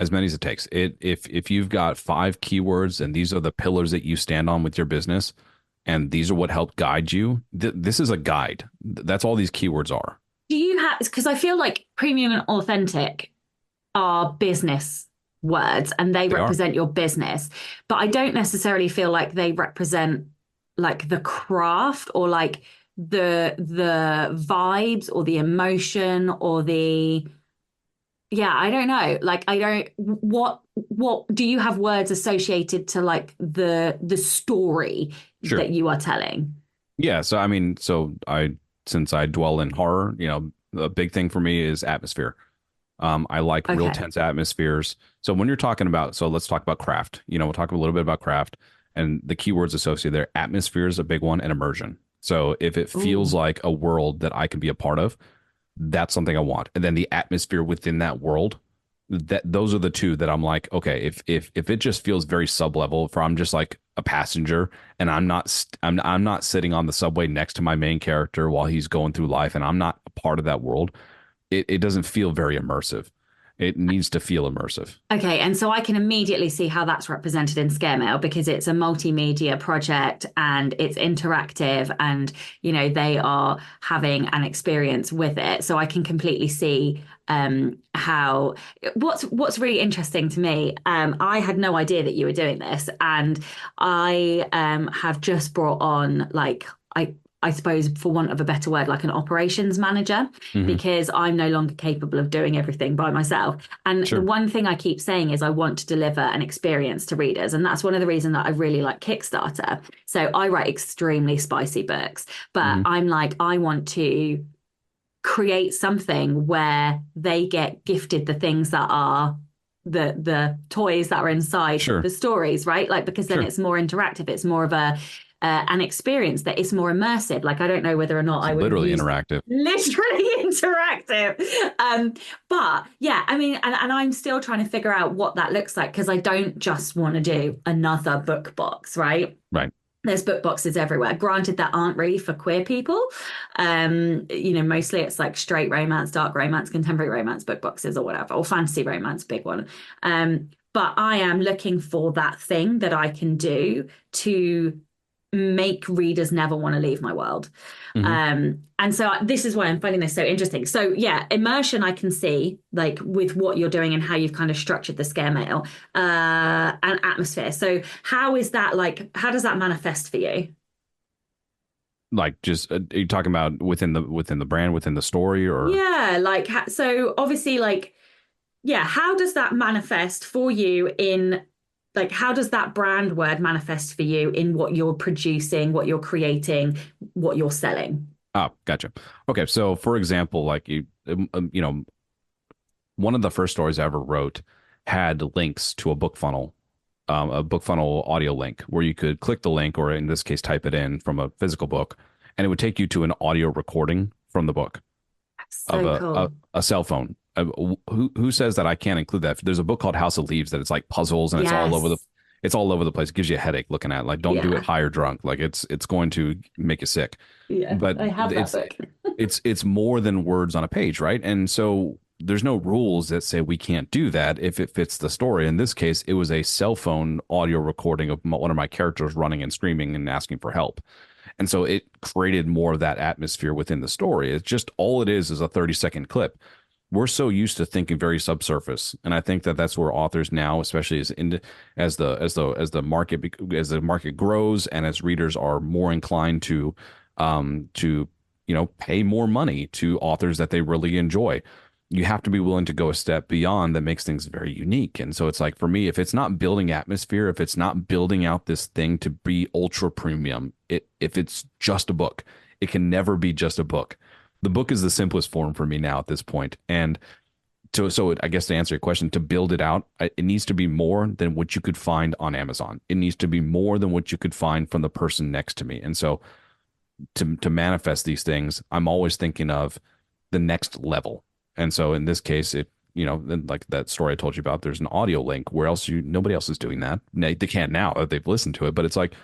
Speaker 2: As many as it takes. If you've got five keywords and these are the pillars that you stand on with your business, and these are what help guide you, this is a guide. That's all these keywords are.
Speaker 1: Do you have, because I feel like premium and authentic are business words and they
Speaker 2: They are.
Speaker 1: represent your business, but I don't necessarily feel like they represent like the craft or like the vibes or the emotion or the yeah, I don't know. Like I don't what do you have words associated to like the story
Speaker 2: Sure.
Speaker 1: that you are telling?
Speaker 2: Yeah. So I mean, since I dwell in horror, the big thing for me is atmosphere. I like real
Speaker 1: Okay.
Speaker 2: tense atmospheres. So when you're talking about, so let's talk about craft. We'll talk a little bit about craft and the keywords associated there. Atmosphere is a big one, and immersion. So if it feels
Speaker 1: Ooh.
Speaker 2: like a world that I can be a part of, that's something I want. And then the atmosphere within that world, that those are the two that I'm like, okay, if it just feels very sub level, if I'm just like a passenger and I'm not sitting on the subway next to my main character while he's going through life, and I'm not a part of that world, it doesn't feel very immersive. It needs to feel immersive.
Speaker 1: Okay, and so I can immediately see how that's represented in ScareMail because it's a multimedia project and it's interactive and they are having an experience with it. So I can completely see how what's really interesting to me. I had no idea that you were doing this, and I have just brought on like I suppose, for want of a better word, like an operations manager,
Speaker 2: Hmm.
Speaker 1: because I'm no longer capable of doing everything by myself. And the
Speaker 2: Sure.
Speaker 1: one thing I keep saying is I want to deliver an experience to readers. And that's one of the reasons that I really like Kickstarter. So I write extremely spicy books, but
Speaker 2: Hmm.
Speaker 1: I'm like, I want to create something where they get gifted the things that are the toys that are inside
Speaker 2: Sure.
Speaker 1: the stories, right? Like because then
Speaker 2: Sure.
Speaker 1: it's more interactive. It's more of a an experience that is more immersive. Like I don't know whether or not
Speaker 2: It's
Speaker 1: I would have
Speaker 2: literally
Speaker 1: used
Speaker 2: interactive.
Speaker 1: literally interactive. But yeah, I mean, and I'm still trying to figure out what that looks like because I don't just want to do another book box, right?
Speaker 2: Right.
Speaker 1: There's book boxes everywhere. Granted, that aren't really for queer people. Mostly it's like straight romance, dark romance, contemporary romance book boxes or whatever, or fantasy romance, big one. But I am looking for that thing that I can do to make readers never want to leave my world.
Speaker 2: Hmm.
Speaker 1: And so this is why I'm finding this so interesting. So yeah, immersion I can see like with what you're doing and how you've kind of structured the scare mail and atmosphere. So how is that like? How does that manifest for you?
Speaker 2: Like, just are you talking about within the brand, within the story, or
Speaker 1: Yeah, like so obviously like yeah, how does that manifest for you in like how does that brand word manifest for you in what you're producing, what you're creating, what you're selling?
Speaker 2: oh, gotcha. Okay, so for example, like one of the first stories I ever wrote had links to a book funnel audio link where you could click the link, or in this case, type it in from a physical book, and it would take you to an audio recording from the book of
Speaker 1: So cool.
Speaker 2: a cell phone. Who says that I can't include that? There's a book called House of Leaves that it's like puzzles and
Speaker 1: Yes.
Speaker 2: it's all over the place. It gives you a headache looking at it. Like, don't do it
Speaker 1: Yeah.
Speaker 2: high or drunk. Like, it's going to make you sick.
Speaker 1: Yeah.
Speaker 2: But
Speaker 1: I have that
Speaker 2: it's
Speaker 1: book.
Speaker 2: it's more than words on a page, right? And so there's no rules that say we can't do that if it fits the story. In this case, it was a cell phone audio recording of one of my characters running and screaming and asking for help. And so it created more of that atmosphere within the story. It's just all it is a 30-second clip. We're so used to thinking very subsurface, and I think that that's where authors now, especially as the market grows and as readers are more inclined to pay more money to authors that they really enjoy, you have to be willing to go a step beyond that makes things very unique. And so it's like, for me, if it's not building atmosphere, if it's not building out this thing to be ultra premium, if it's just a book, it can never be just a book. The book is the simplest form for me now at this point. And I guess to answer your question, to build it out, it needs to be more than what you could find on Amazon. It needs to be more than what you could find from the person next to me. And so to manifest these things, I'm always thinking of the next level. And so in this case, like that story I told you about, there's an audio link where nobody else is doing that. They can't now that they've listened to it, but it's like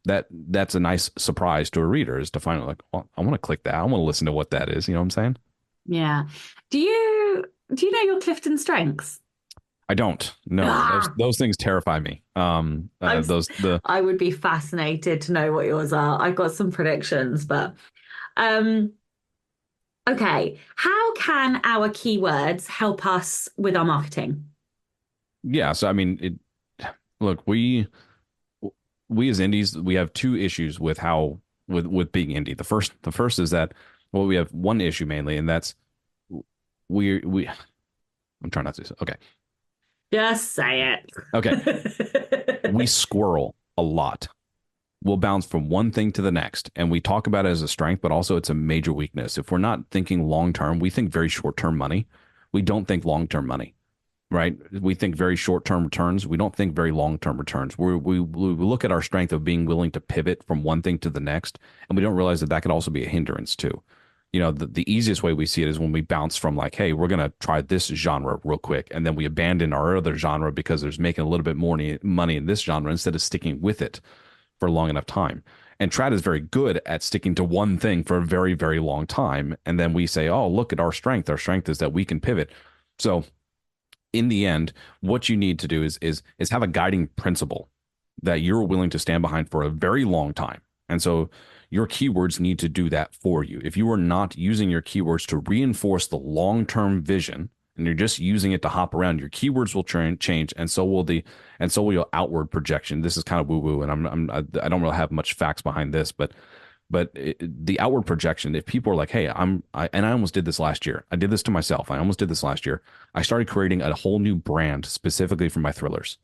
Speaker 2: that's a nice surprise to a reader, is to find out like, well, I want to click that. I want to listen to what that is. You know what I'm saying?
Speaker 1: Yeah. Do you know your Clifton strengths?
Speaker 2: I don't. No,
Speaker 1: Ah,
Speaker 2: those things terrify me.
Speaker 1: I'm
Speaker 2: Those the
Speaker 1: I would be fascinated to know what yours are. I've got some predictions, but um okay. How can our keywords help us with our marketing?
Speaker 2: yeah. So I mean, look, we as indies, we have two issues with with being indie. The first is that, well, we have one issue mainly, and that's we I'm trying not to. Okay.
Speaker 1: Just say
Speaker 2: Okay. We
Speaker 1: it.
Speaker 2: squirrel a lot. We'll bounce from one thing to the next, and we talk about it as a strength, but also it's a major weakness. If we're not thinking long term, we think very short term money. We don't think long term money, right? We think very short term returns. We don't think very long term returns. We look at our strength of being willing to pivot from one thing to the next, and we don't realize that that could also be a hindrance too. The easiest way we see it is when we bounce from like, hey, we're going to try this genre real quick. And then we abandon our other genre because there's making a little bit more money in this genre instead of sticking with it for a long enough time. And Trad is very good at sticking to one thing for a very, very long time. And then we say, oh, look at our strength. Our strength is that we can pivot. So in the end, what you need to do is have a guiding principle that you're willing to stand behind for a very long time. And so your keywords need to do that for you. If you are not using your keywords to reinforce the long-term vision and you're just using it to hop around, your keywords will change, and so will your outward projection. This is kind of woo-woo, and I don't really have much facts behind this, but the outward projection, if people are like, hey, and I almost did this last year. I did this to myself. I almost did this last year. I started creating a whole new brand specifically for my thrillers.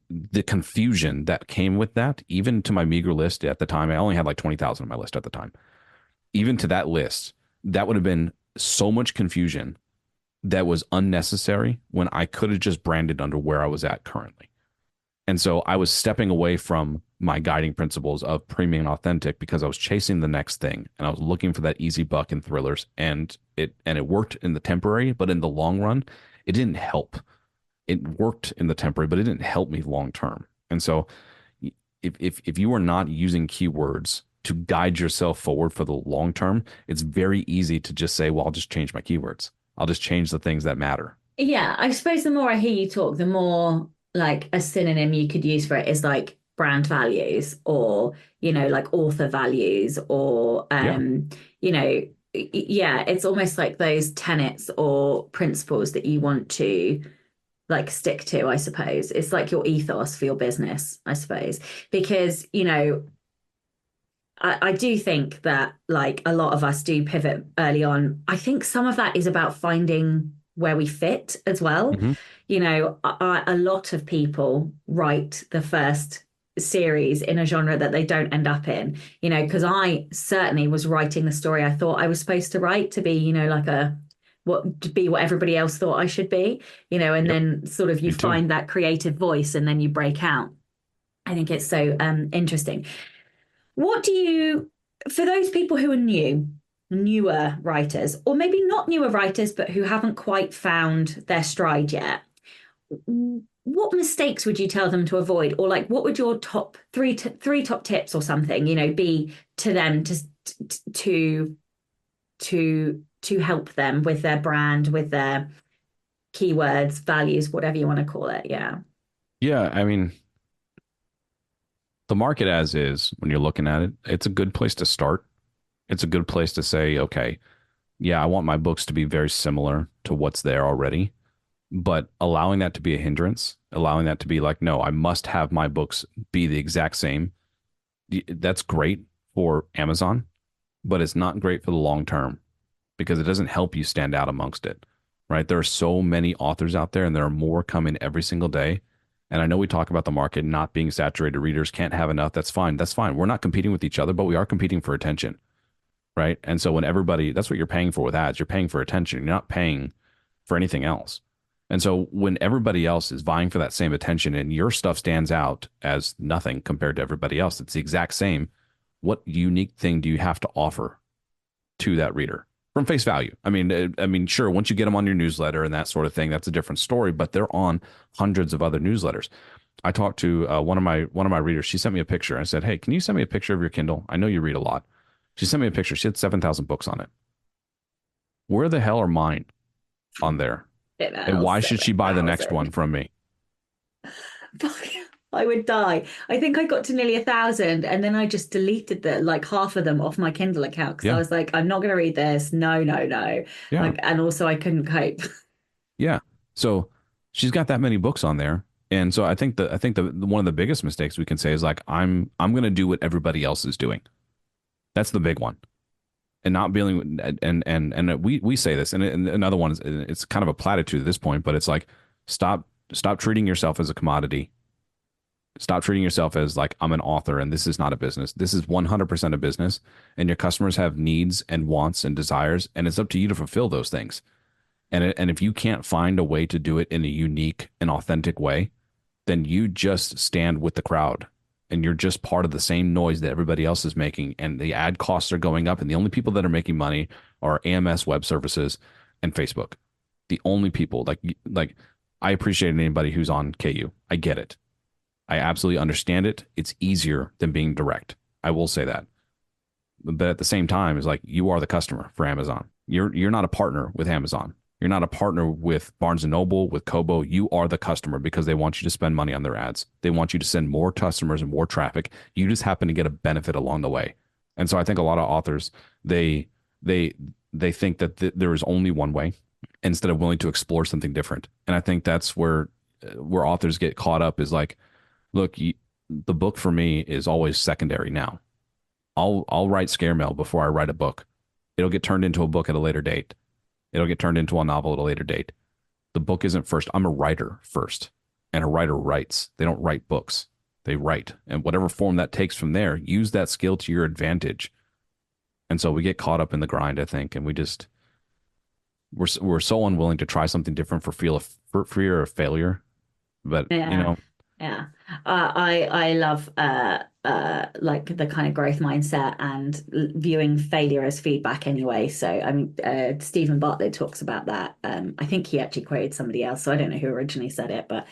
Speaker 2: The confusion that came with that, even to my meager list at the time, I only had like 20,000 on my list at the time. Even to that list, that would have been so much confusion that was unnecessary when I could have just branded under where I was at currently. And so I was stepping away from my guiding principles of premium and authentic because I was chasing the next thing and I was looking for that easy buck in thrillers, and it worked in the temporary, but in the long run, it didn't help. It worked in the temporary, but it didn't help me long term. And so if you are not using keywords to guide yourself forward for the long term, it's very easy to just say, well, I'll just change my keywords. I'll just change the things that matter.
Speaker 1: Yeah, I suppose the more I hear you talk, the more like a synonym you could use for it is like brand values or, like author values or,
Speaker 2: Yeah.
Speaker 1: yeah, it's almost like those tenets or principles that you want to like stick to, I suppose. It's like your ethos for your business, I suppose. Because, I do think that like a lot of us do pivot early on. I think some of that is about finding where we fit as well.
Speaker 2: Hmm.
Speaker 1: A lot of people write the first series in a genre that they don't end up in, because I certainly was writing the story I thought I was supposed to write to be, like to be what everybody else thought I should be, and
Speaker 2: Yep.
Speaker 1: then sort of you
Speaker 2: Me too.
Speaker 1: find that creative voice and then you break out. I think it's so interesting. What do you, for those people who are newer writers, or maybe not newer writers, but who haven't quite found their stride yet, what mistakes would you tell them to avoid? Or like, what would your top three top tips or something, be to them to, to help them with their brand, with their keywords, values, whatever you want to call it. Yeah.
Speaker 2: Yeah. I mean, the market as is, when you're looking at it, it's a good place to start. It's a good place to say, okay, yeah, I want my books to be very similar to what's there already, but allowing that to be a hindrance, allowing that to be like, no, I must have my books be the exact same. That's great for Amazon, but it's not great for the long term because it doesn't help you stand out amongst it, right? There are so many authors out there and there are more coming every single day. And I know we talk about the market not being saturated, readers can't have enough. That's fine. That's fine. We're not competing with each other, but we are competing for attention, right? And so when everybody, that's what you're paying for with ads. You're paying for attention. You're not paying for anything else. And so when everybody else is vying for that same attention and your stuff stands out as nothing compared to everybody else, it's the exact same. What unique thing do you have to offer to that reader from face value? I mean, sure, once you get them on your newsletter and that sort of thing, that's a different story. But they're on hundreds of other newsletters. I talked to one of my readers. She sent me a picture. I said, "Hey, can you send me a picture of your Kindle? I know you read a lot." She sent me a picture. She had 7,000 books on it. Where the hell are mine on there? And why should she buy the next one
Speaker 1: 7,000.
Speaker 2: from me?
Speaker 1: I would die. I think I got to nearly 1,000 and then I just deleted like half of them off my Kindle account because I
Speaker 2: Yeah,
Speaker 1: was like, I'm not going to read this. No, no, no.
Speaker 2: yeah,
Speaker 1: Like, and also I couldn't cope.
Speaker 2: yeah. So she's got that many books on there. And so I think the one of the biggest mistakes we can say is like I'm going to do what everybody else is doing. That's the big one. And not dealing with and we say this and another one is it's kind of a platitude at this point, but it's like stop treating yourself as a commodity. Stop treating yourself as like I'm an author and this is not a business. This is 100% a business and your customers have needs and wants and desires and it's up to you to fulfill those things. And if you can't find a way to do it in a unique and authentic way, then you just stand with the crowd and you're just part of the same noise that everybody else is making. And the ad costs are going up. And the only people that are making money are AMS web services and Facebook. The only people like I appreciate anybody who's on KU. I get it. I absolutely understand it. It's easier than being direct. I will say that. But at the same time, it's like you are the customer for Amazon. You're not a partner with Amazon. You're not a partner with Barnes and Noble, with Kobo. You are the customer because they want you to spend money on their ads. They want you to send more customers and more traffic. You just happen to get a benefit along the way. And so I think a lot of authors they they they think that there is only one way instead of willing to explore something different. And I think that's where authors get caught up is like, look, the book for me is always secondary now. I'll write scare mail before I write a book. It'll get turned into a book at a later date. It'll get turned into a novel at a later date. The book isn't first. I'm a writer first. And a writer writes. They don't write books. They write. And whatever form that takes from there, use that skill to your advantage. And so we get caught up in the grind, I think, and we're so unwilling to try something different for fear of failure. But
Speaker 1: Yeah. Yeah. I love like the kind of growth mindset and viewing failure as feedback anyway. So I mean Stephen Bartlett talks about that. I think he actually quoted somebody else, so I don't know who originally said it, but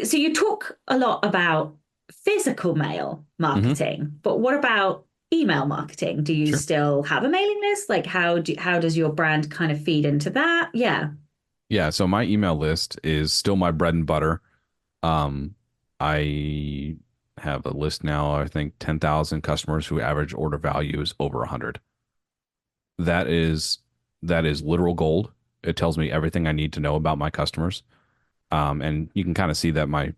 Speaker 1: so you talk a lot about physical mail
Speaker 2: mhm,
Speaker 1: marketing, but what about email marketing? Do you
Speaker 2: sure.
Speaker 1: still have a mailing list? Like how does your brand kind of feed into that? Yeah.
Speaker 2: Yeah, so my email list is still my bread and butter. Um, I have a list now, I think 10,000 customers who average order value is over 100. That is that is literal gold. It tells me everything I need to know about my customers. And you can kind of see that my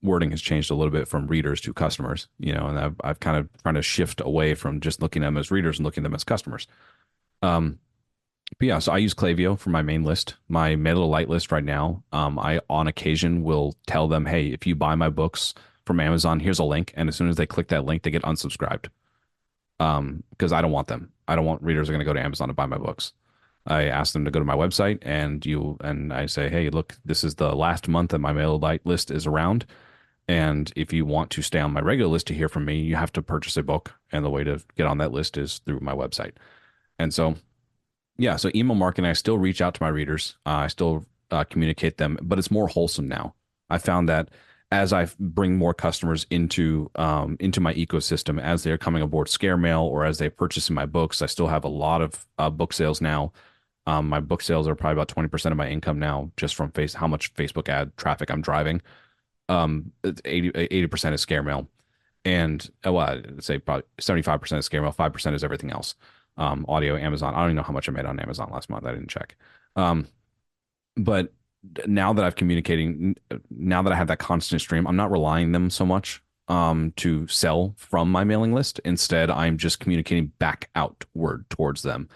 Speaker 2: wording has changed a little bit from readers to customers, and I've kind of trying to shift away from just looking at them as readers and looking at them as customers. Um, but yeah, so I use Klaviyo for my main list. My Mail to Light list right now, I on occasion will tell them, hey, if you buy my books from Amazon, here's a link. And as soon as they click that link, they get unsubscribed. Because I don't want them. I don't want readers are going to go to Amazon to buy my books. I ask them to go to my website and I say, hey, look, this is the last month that my Mail to Light list is around. And if you want to stay on my regular list to hear from me, you have to purchase a book. And the way to get on that list is through my website. And so, yeah, so email marketing, I still reach out to my readers. I still communicate them, but it's more wholesome now. I found that as I bring more customers into my ecosystem, as they're coming aboard Scare Mail or as they're purchasing my books, I still have a lot of book sales now. My book sales are probably about 20% of my income now, just from how much Facebook ad traffic I'm driving. 80% is Scare Mail, and well, I'd say probably 75% is Scare Mail, 5% is everything else. Audio, Amazon. I don't even know how much I made on Amazon last month. I didn't check. But now that now that I have that constant stream, I'm not relying them so much to sell from my mailing list. Instead, I'm just communicating back outward towards them.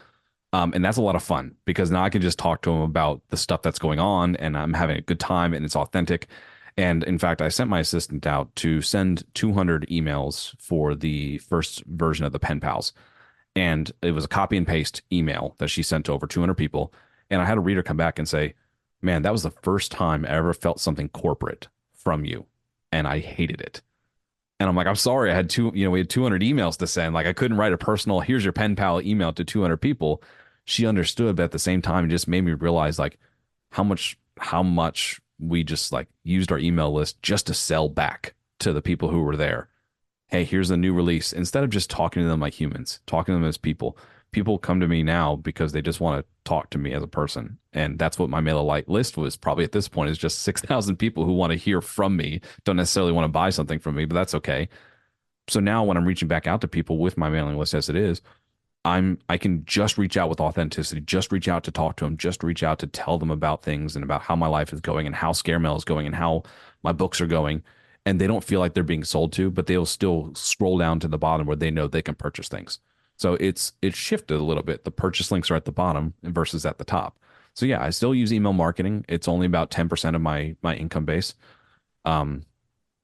Speaker 2: And that's a lot of fun because now I can just talk to them about the stuff that's going on and I'm having a good time and it's authentic. And in fact, I sent my assistant out to send 200 emails for the first version of the Pen Pals. And it was a copy and paste email that she sent to over 200 people. And I had a reader come back and say, man, that was the first time I ever felt something corporate from you. And I hated it. And I'm like, I'm sorry. We had 200 emails to send. Like I couldn't write a personal, here's your pen pal email to 200 people. She understood, but at the same time, it just made me realize like how much we just like used our email list just to sell back to the people who were there. Hey, here's the new release. Instead of just talking to them like humans, talking to them as people, people come to me now because they just want to talk to me as a person. And that's what my Mail to Light list was probably at this point is just 6,000 people who want to hear from me, don't necessarily want to buy something from me, but that's okay. So now when I'm reaching back out to people with my mailing list as it is, I can just reach out with authenticity, just reach out to talk to them, just reach out to tell them about things and about how my life is going and how Scare Mail is going and how my books are going. And they don't feel like they're being sold to, but they'll still scroll down to the bottom where they know they can purchase things. So it's shifted a little bit. The purchase links are at the bottom versus at the top. So yeah, I still use email marketing. It's only about 10% of my income base.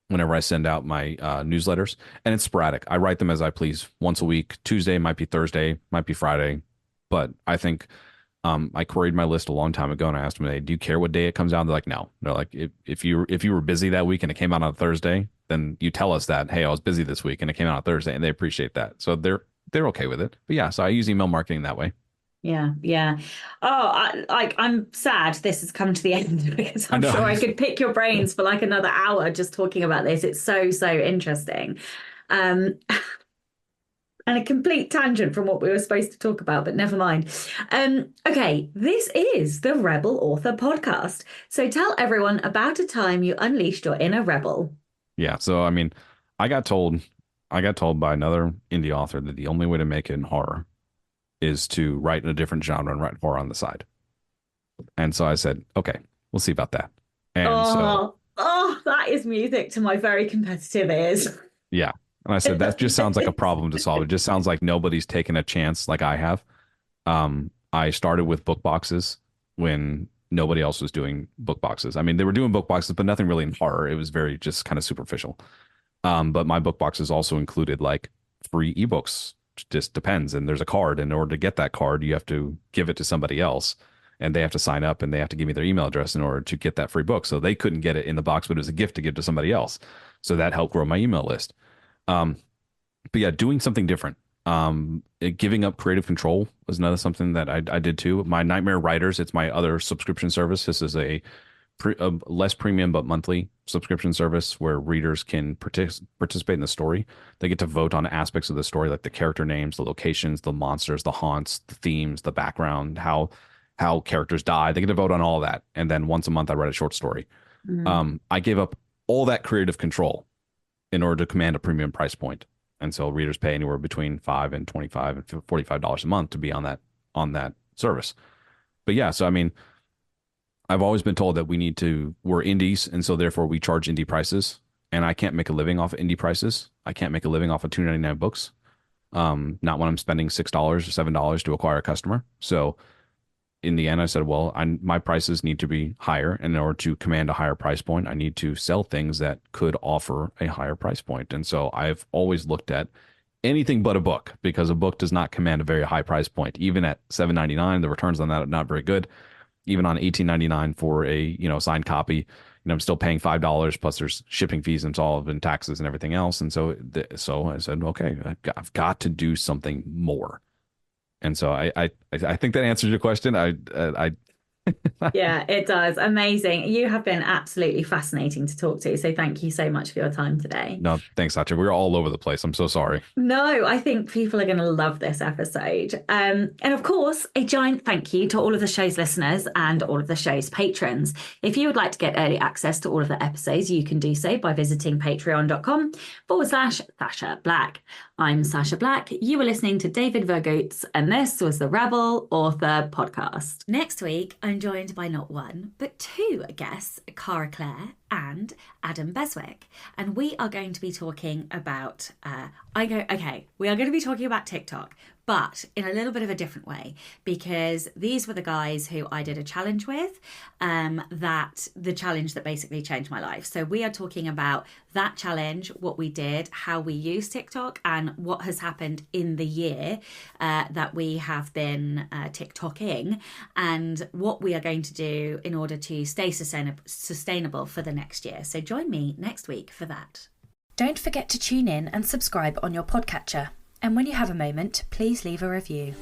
Speaker 2: Whenever I send out my newsletters, and it's sporadic. I write them as I please once a week. Tuesday might be Thursday, might be Friday, but I think I queried my list a long time ago and I asked them, hey, do you care what day it comes out? They're like, no. They're like, if you were busy that week and it came out on a Thursday, then you tell us that, hey, I was busy this week and it came out on Thursday, and they appreciate that. So they're okay with it. But yeah, so I use email marketing that way.
Speaker 1: Yeah, yeah. Oh, I'm sad this has come to the end because
Speaker 2: I
Speaker 1: I'm
Speaker 2: know.
Speaker 1: sure I could pick your brains for like another hour just talking about this. It's so, so interesting. Um, and a complete tangent from what we were supposed to talk about, but never mind. Okay, this is the Rebel Author Podcast. So tell everyone about a time you unleashed your inner rebel.
Speaker 2: Yeah. So I mean, I got told I got told by another indie author that the only way to make it in horror is to write in a different genre and write horror on the side. And so I said, okay, we'll see about that. And so,
Speaker 1: That is music to my very competitive ears.
Speaker 2: yeah. And I said, that just sounds like a problem to solve. It just sounds like nobody's taken a chance like I have. I started with book boxes when nobody else was doing book boxes. I mean, they were doing book boxes, but nothing really in horror. It was very just kind of superficial. But my book boxes also included like free ebooks. Just depends. And there's a card. In order to get that card, you have to give it to somebody else and they have to sign up and they have to give me their email address in order to get that free book. So they couldn't get it in the box, but it was a gift to give to somebody else. So that helped grow my email list. Um, but yeah, doing something different. Giving up creative control was another something that I did too. My Nightmare Writers, it's my other subscription service. This is a less premium but monthly subscription service where readers can participate in the story. They get to vote on aspects of the story, like the character names, the locations, the monsters, the haunts, the themes, the background, how characters die. They get to vote on all of that. And then once a month, I write a short story.
Speaker 1: Mm.
Speaker 2: I gave up all that creative control in order to command a premium price point. And so readers pay anywhere between $5 and $25 and $45 a month to be on that service. But yeah, so I mean, I've always been told that we're indies, and so therefore we charge indie prices. And I can't make a living off of indie prices. I can't make a living off of $2.99 books. Not when I'm spending $6 or $7 to acquire a customer. So in the end, I said, well, my prices need to be higher. And in order to command a higher price point, I need to sell things that could offer a higher price point. And so I've always looked at anything but a book, because a book does not command a very high price point. Even at $7.99, the returns on that are not very good. Even on $18.99 for a signed copy, I'm still paying $5 plus there's shipping fees involved and taxes and everything else. And so I said, okay, I've got to do something more. And so I think that answers your question.
Speaker 1: Yeah, it does. Amazing. You have been absolutely fascinating to talk to. So thank you so much for your time today.
Speaker 2: No, thanks, Satya. We're all over the place. I'm so sorry.
Speaker 1: No, I think people are going to love this episode. And of course, a giant thank you to all of the show's listeners and all of the show's patrons. If you would like to get early access to all of the episodes, you can do so by visiting patreon.com/Sasha Black. I'm Sasha Black. You were listening to David Viergutz, and this was the Rebel Author Podcast. Next week, I'm joined by not one, but two guests, Cara Clare and Adam Beswick. And we are going to be talking about, we are going to be talking about TikTok, but in a little bit of a different way, because these were the guys who I did a challenge with, the challenge that basically changed my life. So we are talking about that challenge, what we did, how we use TikTok, and what has happened in the year that we have been TikToking, and what we are going to do in order to stay sustainable for the next year. So join me next week for that. Don't forget to tune in and subscribe on your podcatcher. And when you have a moment, please leave a review.